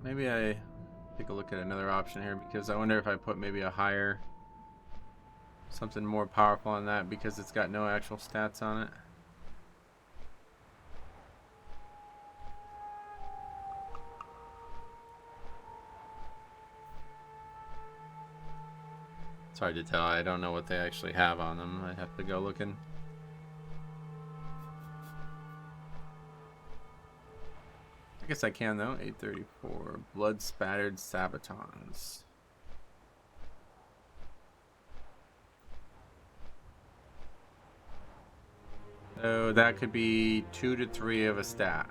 Maybe I take a look at another option here, because I wonder if I put maybe a higher, something more powerful on that, because it's got no actual stats on it. It's hard to tell. I don't know what they actually have on them. I have to go looking. I guess I can though. 834. Blood spattered sabatons. So that could be 2 to 3 of a stat.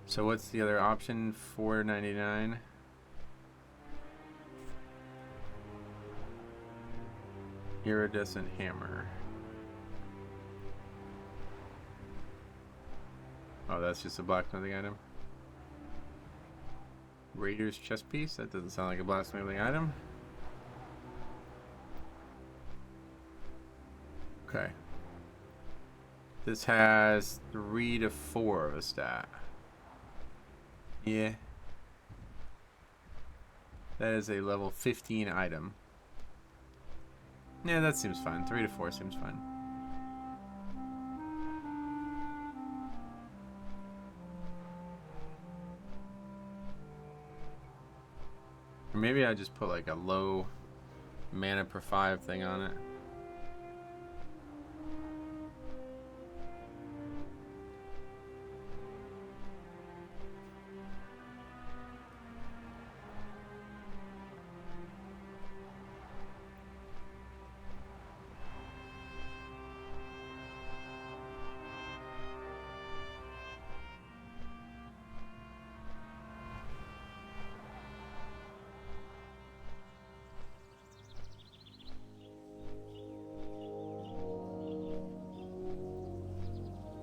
So what's the other option? $4.99. Iridescent hammer. Oh, that's just a blacksmithing item. Raider's chest piece. That doesn't sound like a blacksmithing item. Okay. This has 3 to 4 of a stat. Yeah. That is a level 15 item. Yeah, that seems fine. 3 to 4 seems fine. Or maybe I just put like a low mana per 5 thing on it.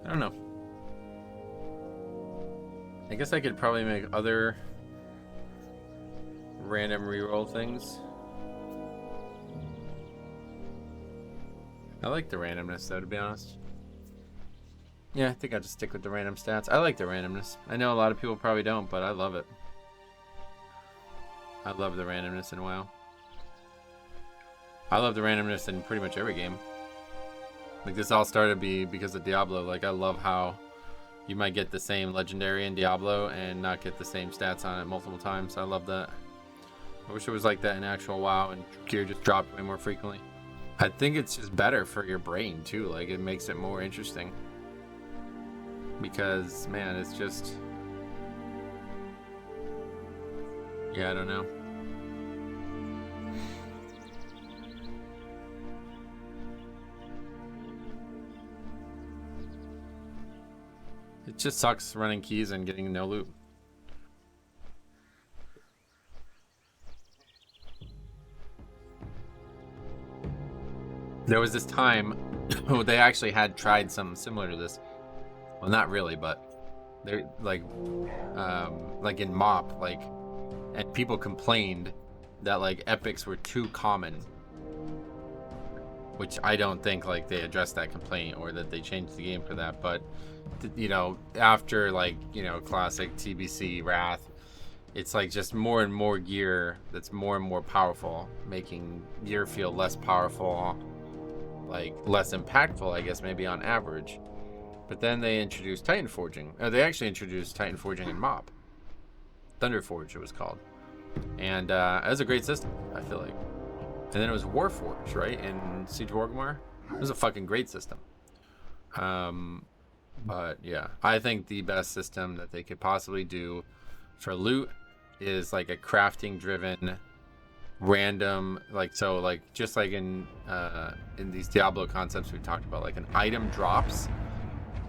I don't know. I guess I could probably make other random reroll things. I like the randomness though, to be honest. Yeah, I think I'll just stick with the random stats. I like the randomness. I know a lot of people probably don't, but I love it. I love the randomness in WoW. I love the randomness in pretty much every game. Like, this all started because of Diablo. Like, I love how you might get the same legendary in Diablo and not get the same stats on it multiple times. I love that. I wish it was like that in actual WoW and gear just dropped way more frequently. I think it's just better for your brain too. Like, it makes it more interesting. Because, man, it's just... yeah, I don't know. It just sucks running keys and getting no loot. There was this time they actually had tried something similar to this. Well, not really, but they're like in MOP, like, and people complained that like epics were too common, which I don't think like they addressed that complaint or that they changed the game for that. But you know, after like, you know, classic TBC Wrath, it's like just more and more gear that's more and more powerful, making gear feel less powerful, like less impactful, I guess, maybe on average. But then they introduced Titan Forging. They actually introduced Titan Forging in MOP. Thunderforge it was called. And it was a great system, I feel like. And then it was Warforge, right, in Siege of Orgrimmar. It was a fucking great system. But yeah, I think the best system that they could possibly do for loot is like a crafting driven random, like, so like just like in these Diablo concepts we talked about, like an item drops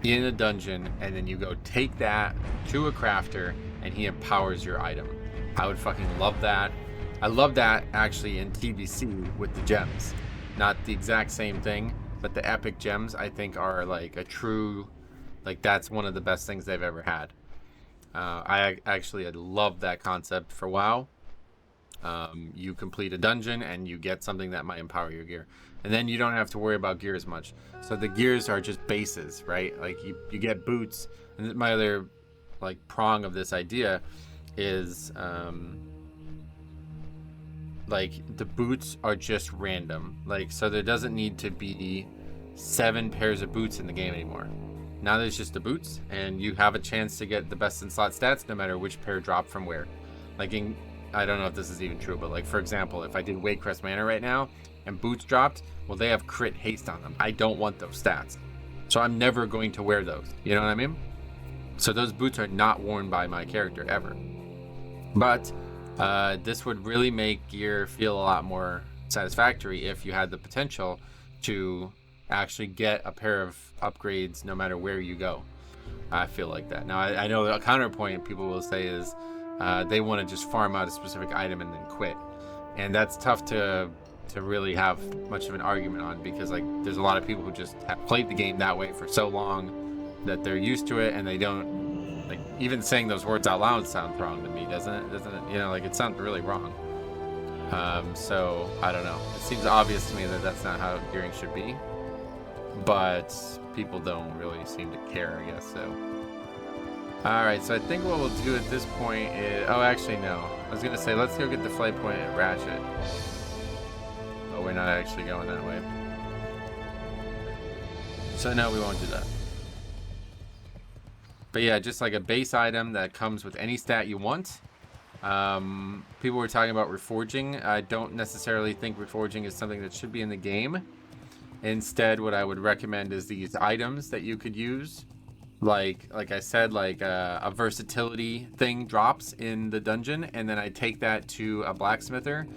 in a dungeon and then you go take that to a crafter and he empowers your item. I would fucking love that. I love that actually in TBC with the gems. Not the exact same thing, but the epic gems I think are like a true, like, that's one of the best things they've ever had. I actually love that concept for WoW. You complete a dungeon and you get something that might empower your gear, and then you don't have to worry about gear as much. So the gears are just bases, right? Like you get boots. And my other like prong of this idea is like the boots are just random. Like, so there doesn't need to be 7 pairs of boots in the game anymore. Now there's just the boots, and you have a chance to get the best in slot stats no matter which pair drop from where. Like in, I don't know if this is even true, but like, for example, if I did Wakecrest Manor right now and boots dropped, well, they have crit haste on them. I don't want those stats, so I'm never going to wear those. You know what I mean? So those boots are not worn by my character ever. But this would really make gear feel a lot more satisfactory if you had the potential to actually get a pair of upgrades no matter where you go. I feel like that. Now, I know a counterpoint people will say is they want to just farm out a specific item and then quit. And that's tough to really have much of an argument on, because like there's a lot of people who just have played the game that way for so long that they're used to it, and they don't, like, even saying those words out loud sounds wrong to me, doesn't it? You know, like, it sounds really wrong. So I don't know. It seems obvious to me that that's not how gearing should be, but people don't really seem to care, I guess. So alright, so I think what we'll do at this point is, oh, actually no, I was gonna say let's go get the flight point at Ratchet, but we're not actually going that way, so no, we won't do that. But yeah, just like a base item that comes with any stat you want. People were talking about reforging. I don't necessarily think reforging is something that should be in the game. Instead, what I would recommend is these items that you could use. Like I said, like a versatility thing drops in the dungeon, and then I take that to a blacksmither,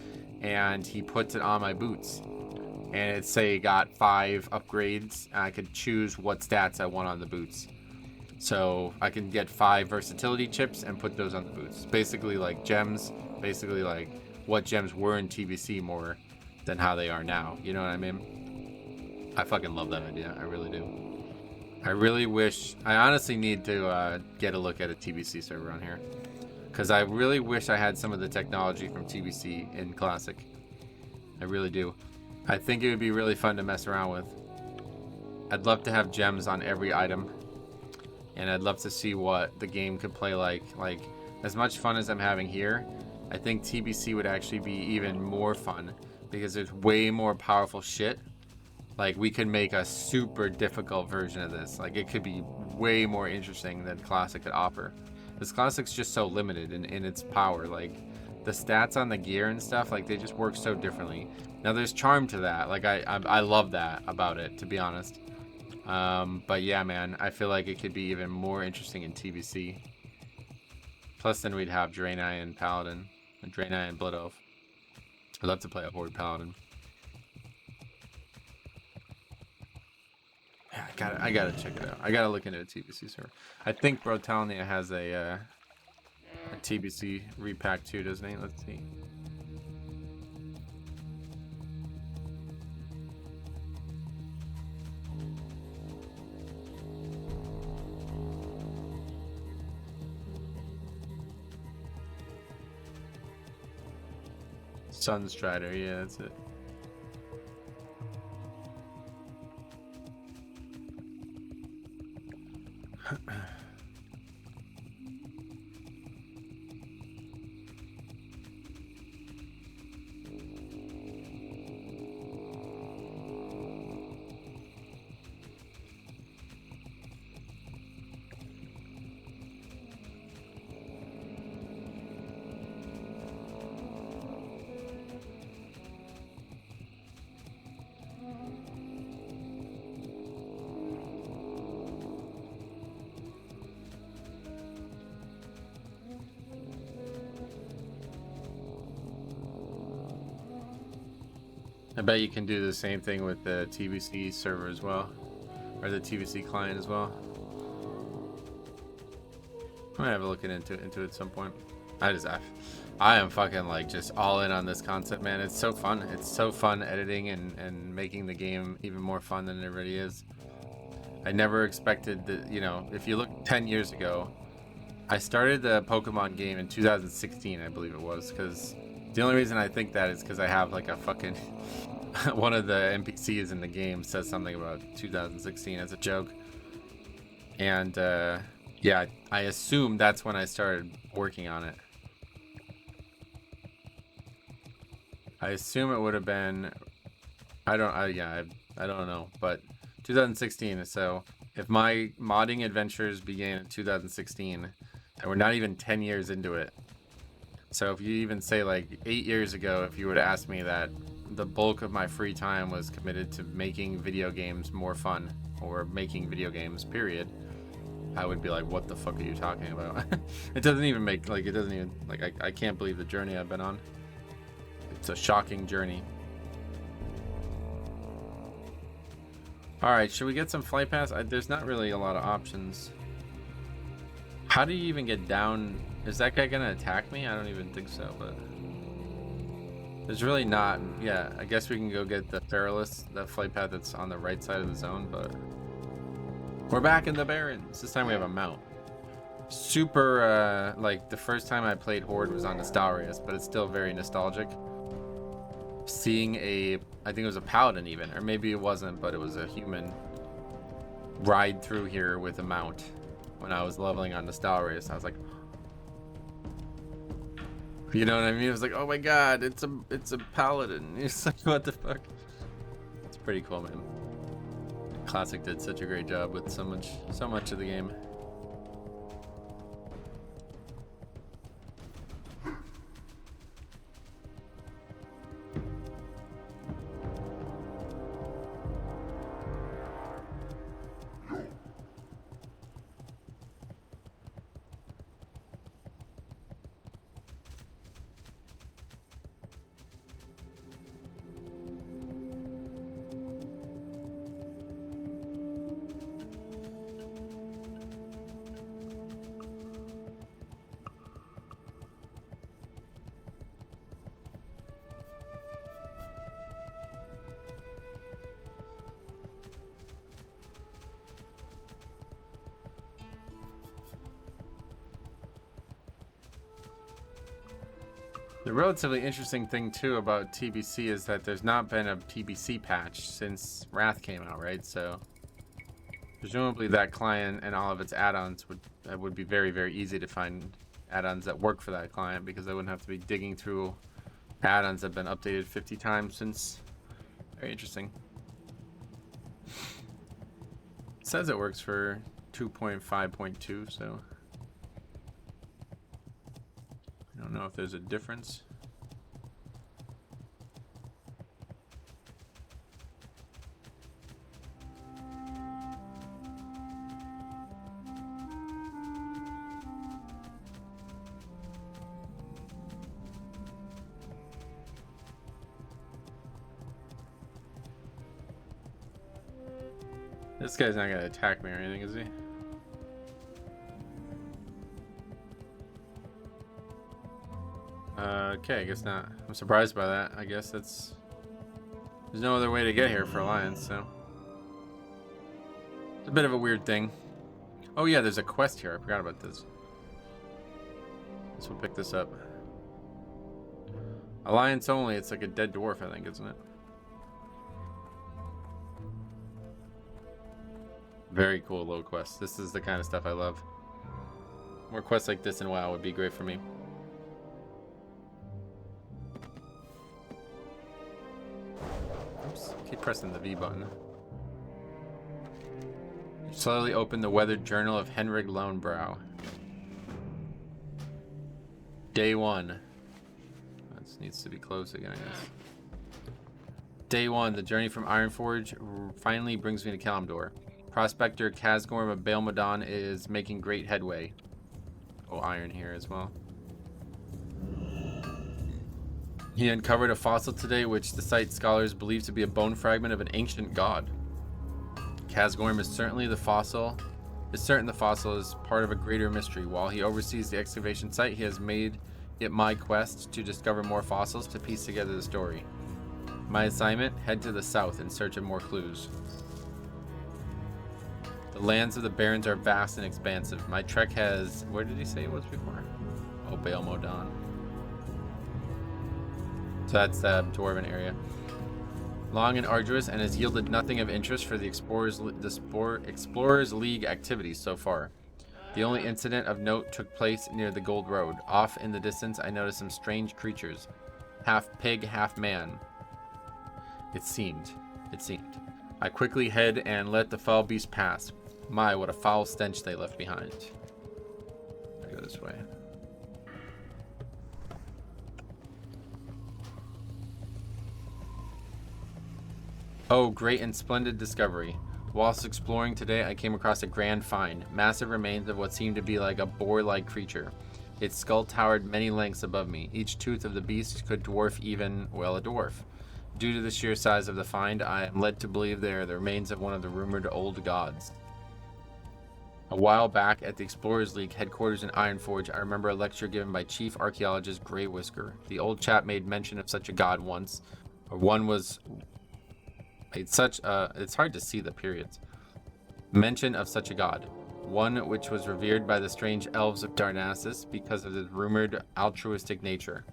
and he puts it on my boots. And it say got 5 upgrades, and I could choose what stats I want on the boots. So I can get 5 versatility chips and put those on the boots. Basically like gems, basically like what gems were in TBC more than how they are now. You know what I mean? I fucking love that idea. I really do. I really wish, I honestly need to get a look at a TBC server on here, because I really wish I had some of the technology from TBC in Classic. I really do. I think it would be really fun to mess around with. I'd love to have gems on every item. And I'd love to see what the game could play like. Like, as much fun as I'm having here, I think TBC would actually be even more fun, because there's way more powerful shit. Like, we could make a super difficult version of this. Like, it could be way more interesting than Classic could offer. This Classic's just so limited in its power. Like, the stats on the gear and stuff, like, they just work so differently. Now, there's charm to that. Like, I love that about it, to be honest. But yeah, man, I feel like it could be even more interesting in TBC. Plus, then we'd have Draenei and Paladin, and Draenei and Blood Elf. I'd love to play a Horde Paladin. Yeah, I gotta check it out. I gotta look into a TBC server. I think Brotalia has a TBC repack too, doesn't he? Let's see. Sunstrider, yeah, that's it. I bet you can do the same thing with the TBC server as well, or the TBC client as well. I might have a look into it at some point. I am fucking like just all in on this concept, man. It's so fun. It's so fun editing and making the game even more fun than it already is. I never expected that, you know, if you look 10 years ago, I started the Pokemon game in 2016, I believe it was, because the only reason I think that is because I have like a fucking one of the NPCs in the game says something about 2016 as a joke, and yeah, I assume that's when I started working on it. I assume it would have been, I don't know, but 2016. So if my modding adventures began in 2016, and we're not even 10 years into it. So if you even say like 8 years ago, if you would have asked me that the bulk of my free time was committed to making video games more fun, or making video games, period, I would be like, what the fuck are you talking about? It doesn't even make, like, it doesn't even, like, I can't believe the journey I've been on. It's a shocking journey. Alright, should we get some flight pass? There's not really a lot of options. How do you even get down? Is that guy gonna attack me? I don't even think so, but there's really not. Yeah, I guess we can go get the Perilous, the flight path that's on the right side of the zone, but we're back in the Barrens. This time we have a mount. Super, like, the first time I played Horde was on Nostalrius, but it's still very nostalgic. Seeing I think it was a Paladin even, or maybe it wasn't, but it was a human ride through here with a mount when I was leveling on Nostalrius. I was like, you know what I mean? It was like, oh my god, it's a Paladin. It's like, what the fuck? It's pretty cool, man. Classic did such a great job with so much of the game. The relatively interesting thing too about TBC is that there's not been a TBC patch since Wrath came out, right? So presumably that client and all of its add-ons would be very, very easy to find add-ons that work for that client, because I wouldn't have to be digging through add-ons that have been updated 50 times since. Very interesting. It says it works for 2.5.2, so I don't know if there's a difference. This guy's not gonna attack me or anything, is he? Okay, I guess not. I'm surprised by that. I guess there's no other way to get here for Alliance, so it's a bit of a weird thing. Oh yeah, there's a quest here. I forgot about this. So we'll pick this up. Alliance only. It's like a dead dwarf, I think, isn't it? Very cool low quest. This is the kind of stuff I love. More quests like this in WoW would be great for me. Oops, keep pressing the V button. You slowly open the weathered journal of Henrik Lonebrow. Day 1. This needs to be closed again, I guess. Day 1. The journey from Ironforge finally brings me to Kalimdor. Prospector Kazgorm of Baelmodon is making great headway. Oh, iron here as well. He uncovered a fossil today which the site scholars believe to be a bone fragment of an ancient god. Kazgorm is certain the fossil is part of a greater mystery. While he oversees the excavation site, he has made it my quest to discover more fossils to piece together the story. My assignment, head to the south in search of more clues. The lands of the Barrens are vast and expansive. My trek has... Where did he say it was before? Oh, Baelmodon. So that's the Dwarven area. Long and arduous, and has yielded nothing of interest for the Explorers League activities so far. The only incident of note took place near the Gold Road. Off in the distance, I noticed some strange creatures. Half pig, half man. It seemed. I quickly head and let the foul beast pass. My, what a foul stench they left behind. I go this way. Oh, great and splendid discovery. Whilst exploring today, I came across a grand find. Massive remains of what seemed to be like a boar-like creature. Its skull towered many lengths above me. Each tooth of the beast could dwarf even, well, a dwarf. Due to the sheer size of the find, I am led to believe they are the remains of one of the rumored old gods. A while back at the Explorers League headquarters in Ironforge, I remember a lecture given by Chief Archaeologist Grey Whisker. The old chap made mention of such a god once, or one was... It's hard to see the periods. Mention of such a god. One which was revered by the strange elves of Darnassus because of his rumored altruistic nature.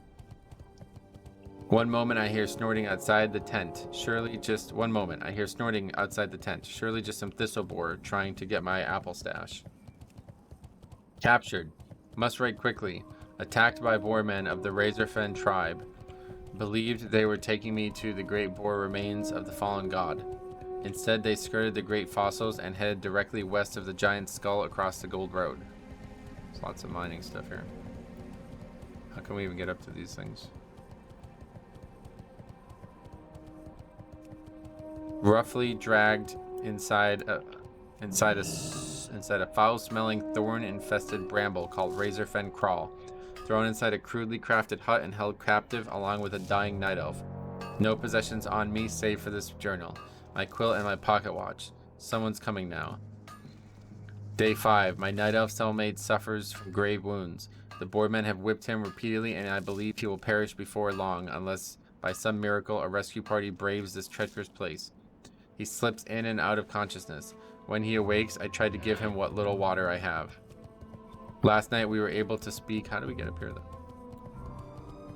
One moment I hear snorting outside the tent. Surely just one moment I hear snorting outside the tent. Surely just some thistleboar trying to get my apple stash. Captured. Must write quickly. Attacked by boarmen of the Razorfen tribe. Believed they were taking me to the great boar remains of the fallen god. Instead, they skirted the great fossils and headed directly west of the giant skull across the Gold Road. There's lots of mining stuff here. How can we even get up to these things? Roughly dragged inside a foul-smelling, thorn-infested bramble called Razorfen Crawl. Thrown inside a crudely crafted hut and held captive along with a dying night elf. No possessions on me save for this journal. My quill and my pocket watch. Someone's coming now. Day 5. My night elf cellmate suffers from grave wounds. The boarmen have whipped him repeatedly and I believe he will perish before long unless by some miracle a rescue party braves this treacherous place. He slips in and out of consciousness. When he awakes, I try to give him what little water I have. Last night we were able to speak. How do we get up here though?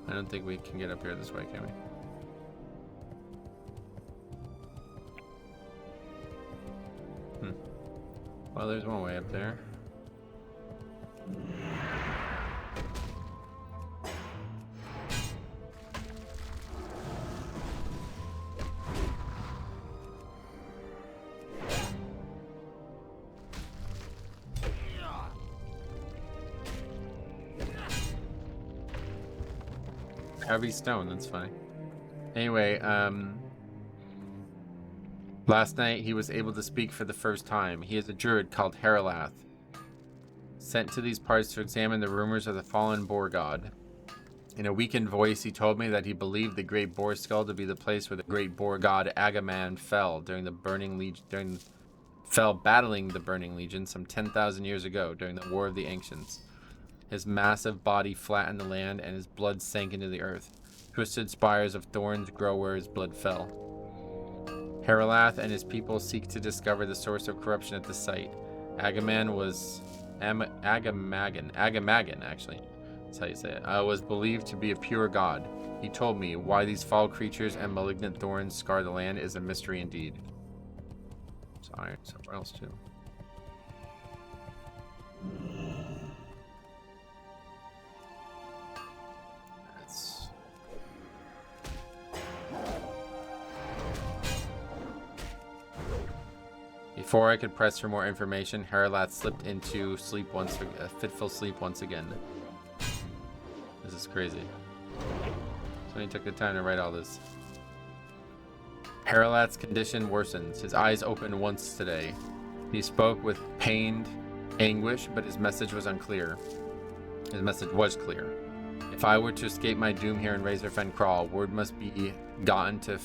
I don't think we can get up here this way, can we? Well, there's one way up there. Heavy stone, that's funny. Anyway, last night he was able to speak for the first time. He is a druid called Haralath, sent to these parts to examine the rumors of the fallen boar god. In a weakened voice, he told me that he believed the Great Boar Skull to be the place where the Great Boar God Agaman fell during the Burning Legion, battling the Burning Legion some 10,000 years ago during the War of the Ancients. His massive body flattened the land, and his blood sank into the earth. Twisted spires of thorns grow where his blood fell. Haralath and his people seek to discover the source of corruption at the site. Agamagan, actually. That's how you say it. Was believed to be a pure god. He told me why these foul creatures and malignant thorns scar the land is a mystery indeed. Sorry, somewhere else too. That's... Before I could press for more information, Haralath slipped into a fitful sleep once again. This is crazy. So he took the time to write all this. Haralath's condition worsens. His eyes opened once today. He spoke with pained anguish, but his message was unclear. His message was clear. If I were to escape my doom here in Razorfen Crawl, word must be gotten to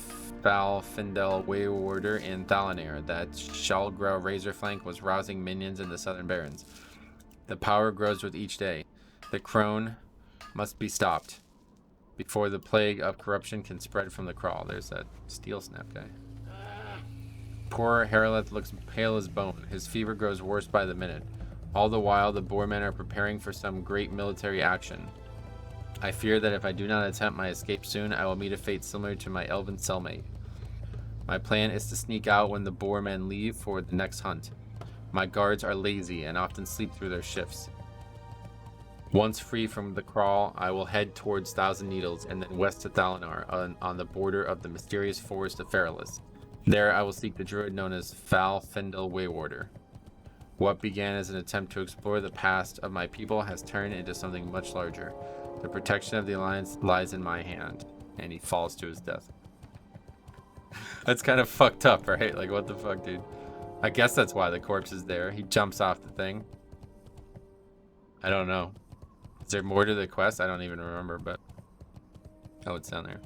Falfindel Waywarder in Thalanir that Shalgrow Razorflank was rousing minions in the Southern Barrens. The power grows with each day. The crone must be stopped before the plague of corruption can spread from the crawl. There's that steel snap guy. Poor Haralath looks pale as bone. His fever grows worse by the minute. All the while, the Boarmen are preparing for some great military action. I fear that if I do not attempt my escape soon, I will meet a fate similar to my elven cellmate. My plan is to sneak out when the Boarmen leave for the next hunt. My guards are lazy and often sleep through their shifts. Once free from the crawl, I will head towards Thousand Needles and then west to Thalanar on the border of the mysterious forest of Feralis. There I will seek the druid known as Falfindel Waywarder. What began as an attempt to explore the past of my people has turned into something much larger. The protection of the Alliance lies in my hand. And he falls to his death. That's kind of fucked up, right? Like, what the fuck, dude? I guess that's why the corpse is there. He jumps off the thing. I don't know. Is there more to the quest? I don't even remember, but... Oh, it's down there.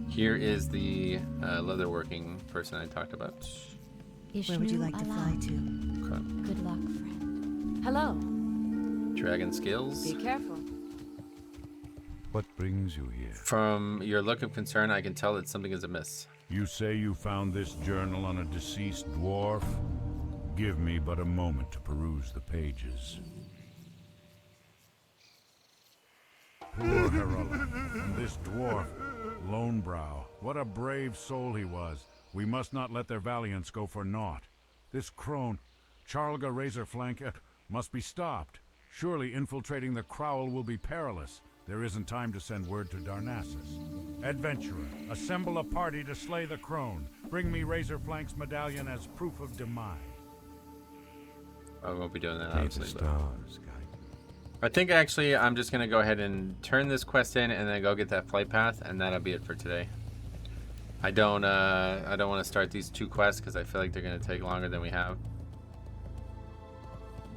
Here is the leatherworking person I talked about. Where would you like to fly to? Okay. Good luck, friend. Hello. Dragon skills. Be careful. What brings you here? From your look of concern, I can tell that something is amiss. You say you found this journal on a deceased dwarf? Give me but a moment to peruse the pages. Poor Haralath, and this dwarf, Lonebrow. What a brave soul he was. We must not let their valiance go for naught. This crone, Charlga Razorflank, must be stopped. Surely infiltrating the Crowl will be perilous. There isn't time to send word to Darnassus. Adventurer, assemble a party to slay the crone. Bring me Razorflank's medallion as proof of demise. I won't be doing that, obviously. Stars, I think actually I'm just gonna go ahead and turn this quest in and then go get that flight path, and that'll be it for today. I don't want to start these two quests because I feel like they're gonna take longer than we have.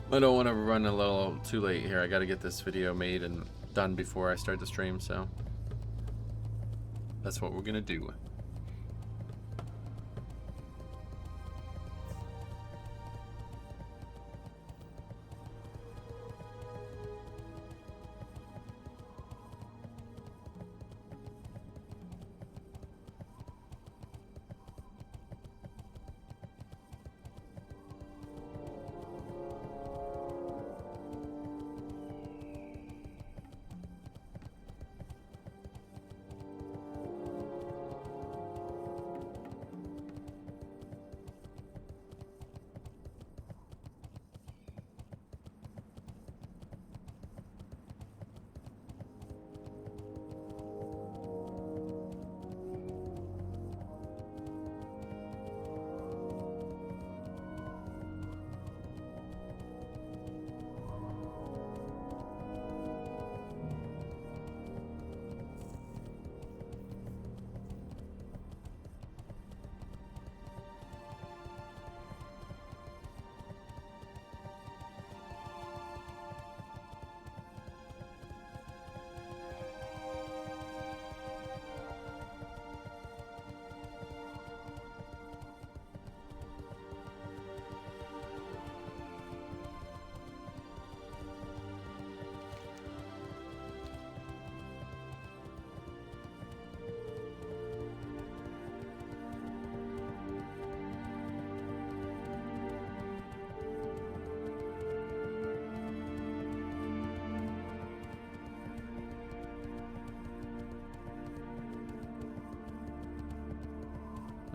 I don't want to run a little too late here. I got to get this video made and done before I start the stream, so that's what we're gonna do.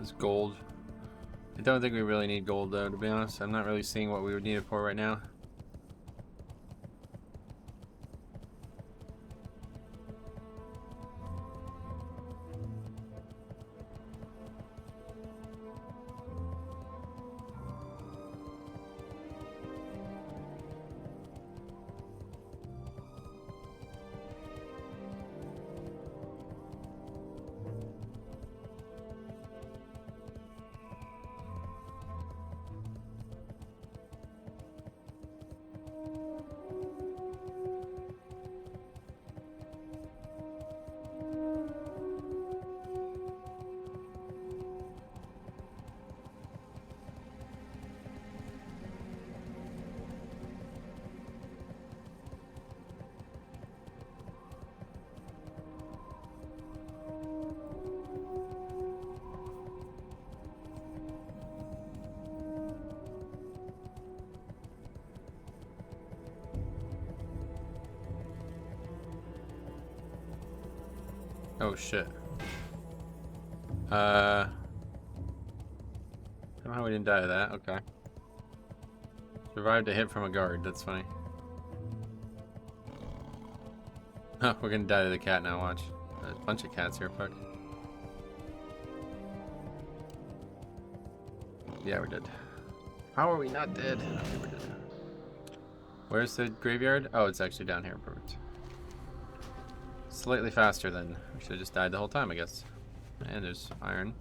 This gold. I don't think we really need gold though, to be honest. I'm not really seeing what we would need it for right now. Oh shit. Somehow we didn't die of that. Okay. Survived a hit from a guard. That's funny. Huh, we're gonna die to the cat now, watch. There's a bunch of cats here, fuck. Yeah, we're dead. How are we not dead? Okay, we're dead. Where's the graveyard? Oh, it's actually down here. Perfect. Slightly faster than we should have just died the whole time, I guess. And there's iron.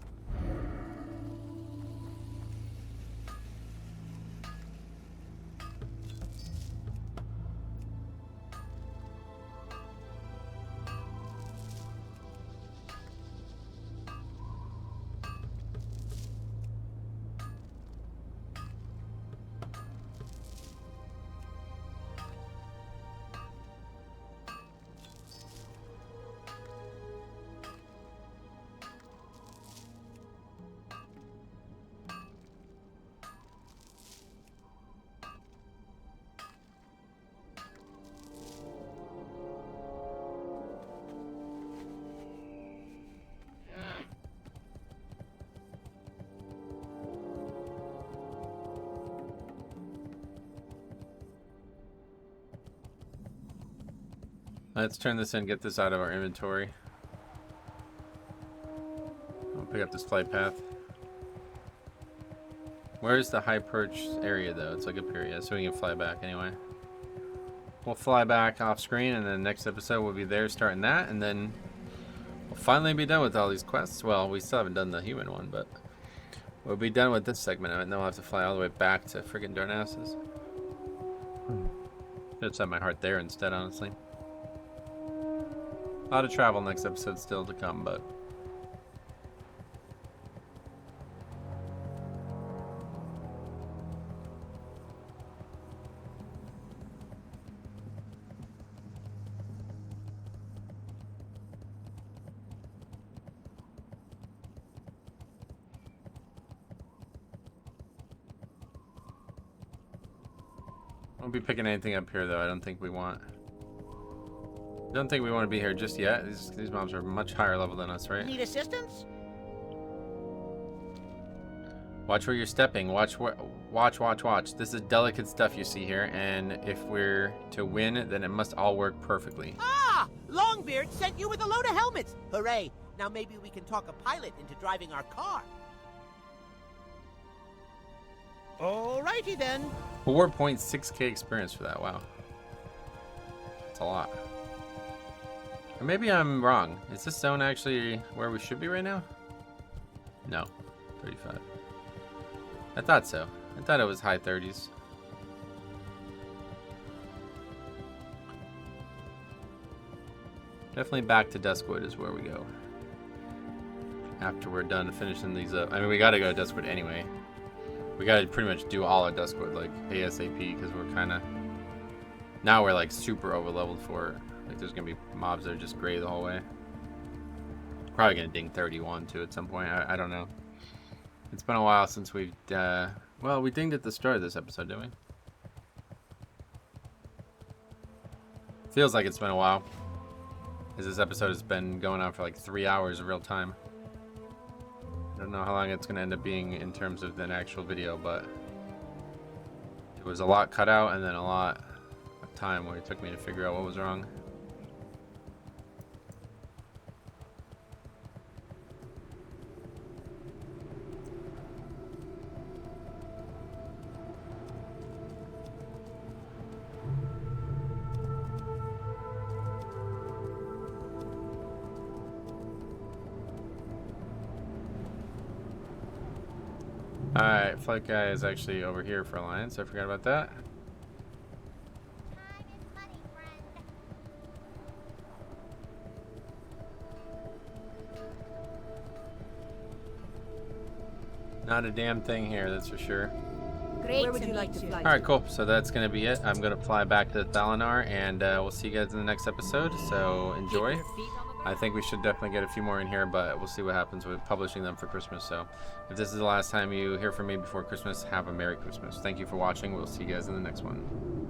Let's turn this in, get this out of our inventory. I'll pick up this flight path. Where's the high perch area though? It's like up here, yeah, so we can fly back anyway. We'll fly back off screen and then next episode we'll be there starting that, and then we'll finally be done with all these quests. Well, we still haven't done the human one, but we'll be done with this segment of it, and then we'll have to fly all the way back to friggin' Darnassus. Should set my heart there instead, honestly. A lot of travel next episode still to come, but I won't be picking anything up here though. I don't think we want. Don't think we want to be here just yet. These mobs are much higher level than us, right? Need assistance? Watch where you're stepping. Watch. This is delicate stuff you see here, and if we're to win, then it must all work perfectly. Ah! Longbeard sent you with a load of helmets! Hooray! Now maybe we can talk a pilot into driving our car. Alrighty then. 4.6k experience for that. Wow. That's a lot. Or maybe I'm wrong. Is this zone actually where we should be right now? No. 35. I thought so. I thought it was high 30s. Definitely back to Duskwood is where we go. After we're done finishing these up. I mean, we gotta go to Duskwood anyway. We gotta pretty much do all of Duskwood, like, ASAP, because we're kinda... Now we're, like, super over-leveled for it. Like, there's gonna be mobs that are just gray the whole way. Probably gonna ding 31, too, at some point. I don't know. It's been a while since we've, well, we dinged at the start of this episode, didn't we? Feels like it's been a while. As this episode has been going on for like 3 hours of real time. don't know how long it's going to end up being in terms of an actual video, but it was a lot cut out and then a lot of time where it took me to figure out what was wrong. Alright, flight guy is actually over here for Alliance. I forgot about that. Time is money, friend. Not a damn thing here, that's for sure. Great. Where would you like to fly? Alright, cool. So that's going to be it. I'm going to fly back to Thalinar, and we'll see you guys in the next episode. So enjoy. I think we should definitely get a few more in here, but we'll see what happens with publishing them for Christmas. So if this is the last time you hear from me before Christmas, have a Merry Christmas. Thank you for watching. We'll see you guys in the next one.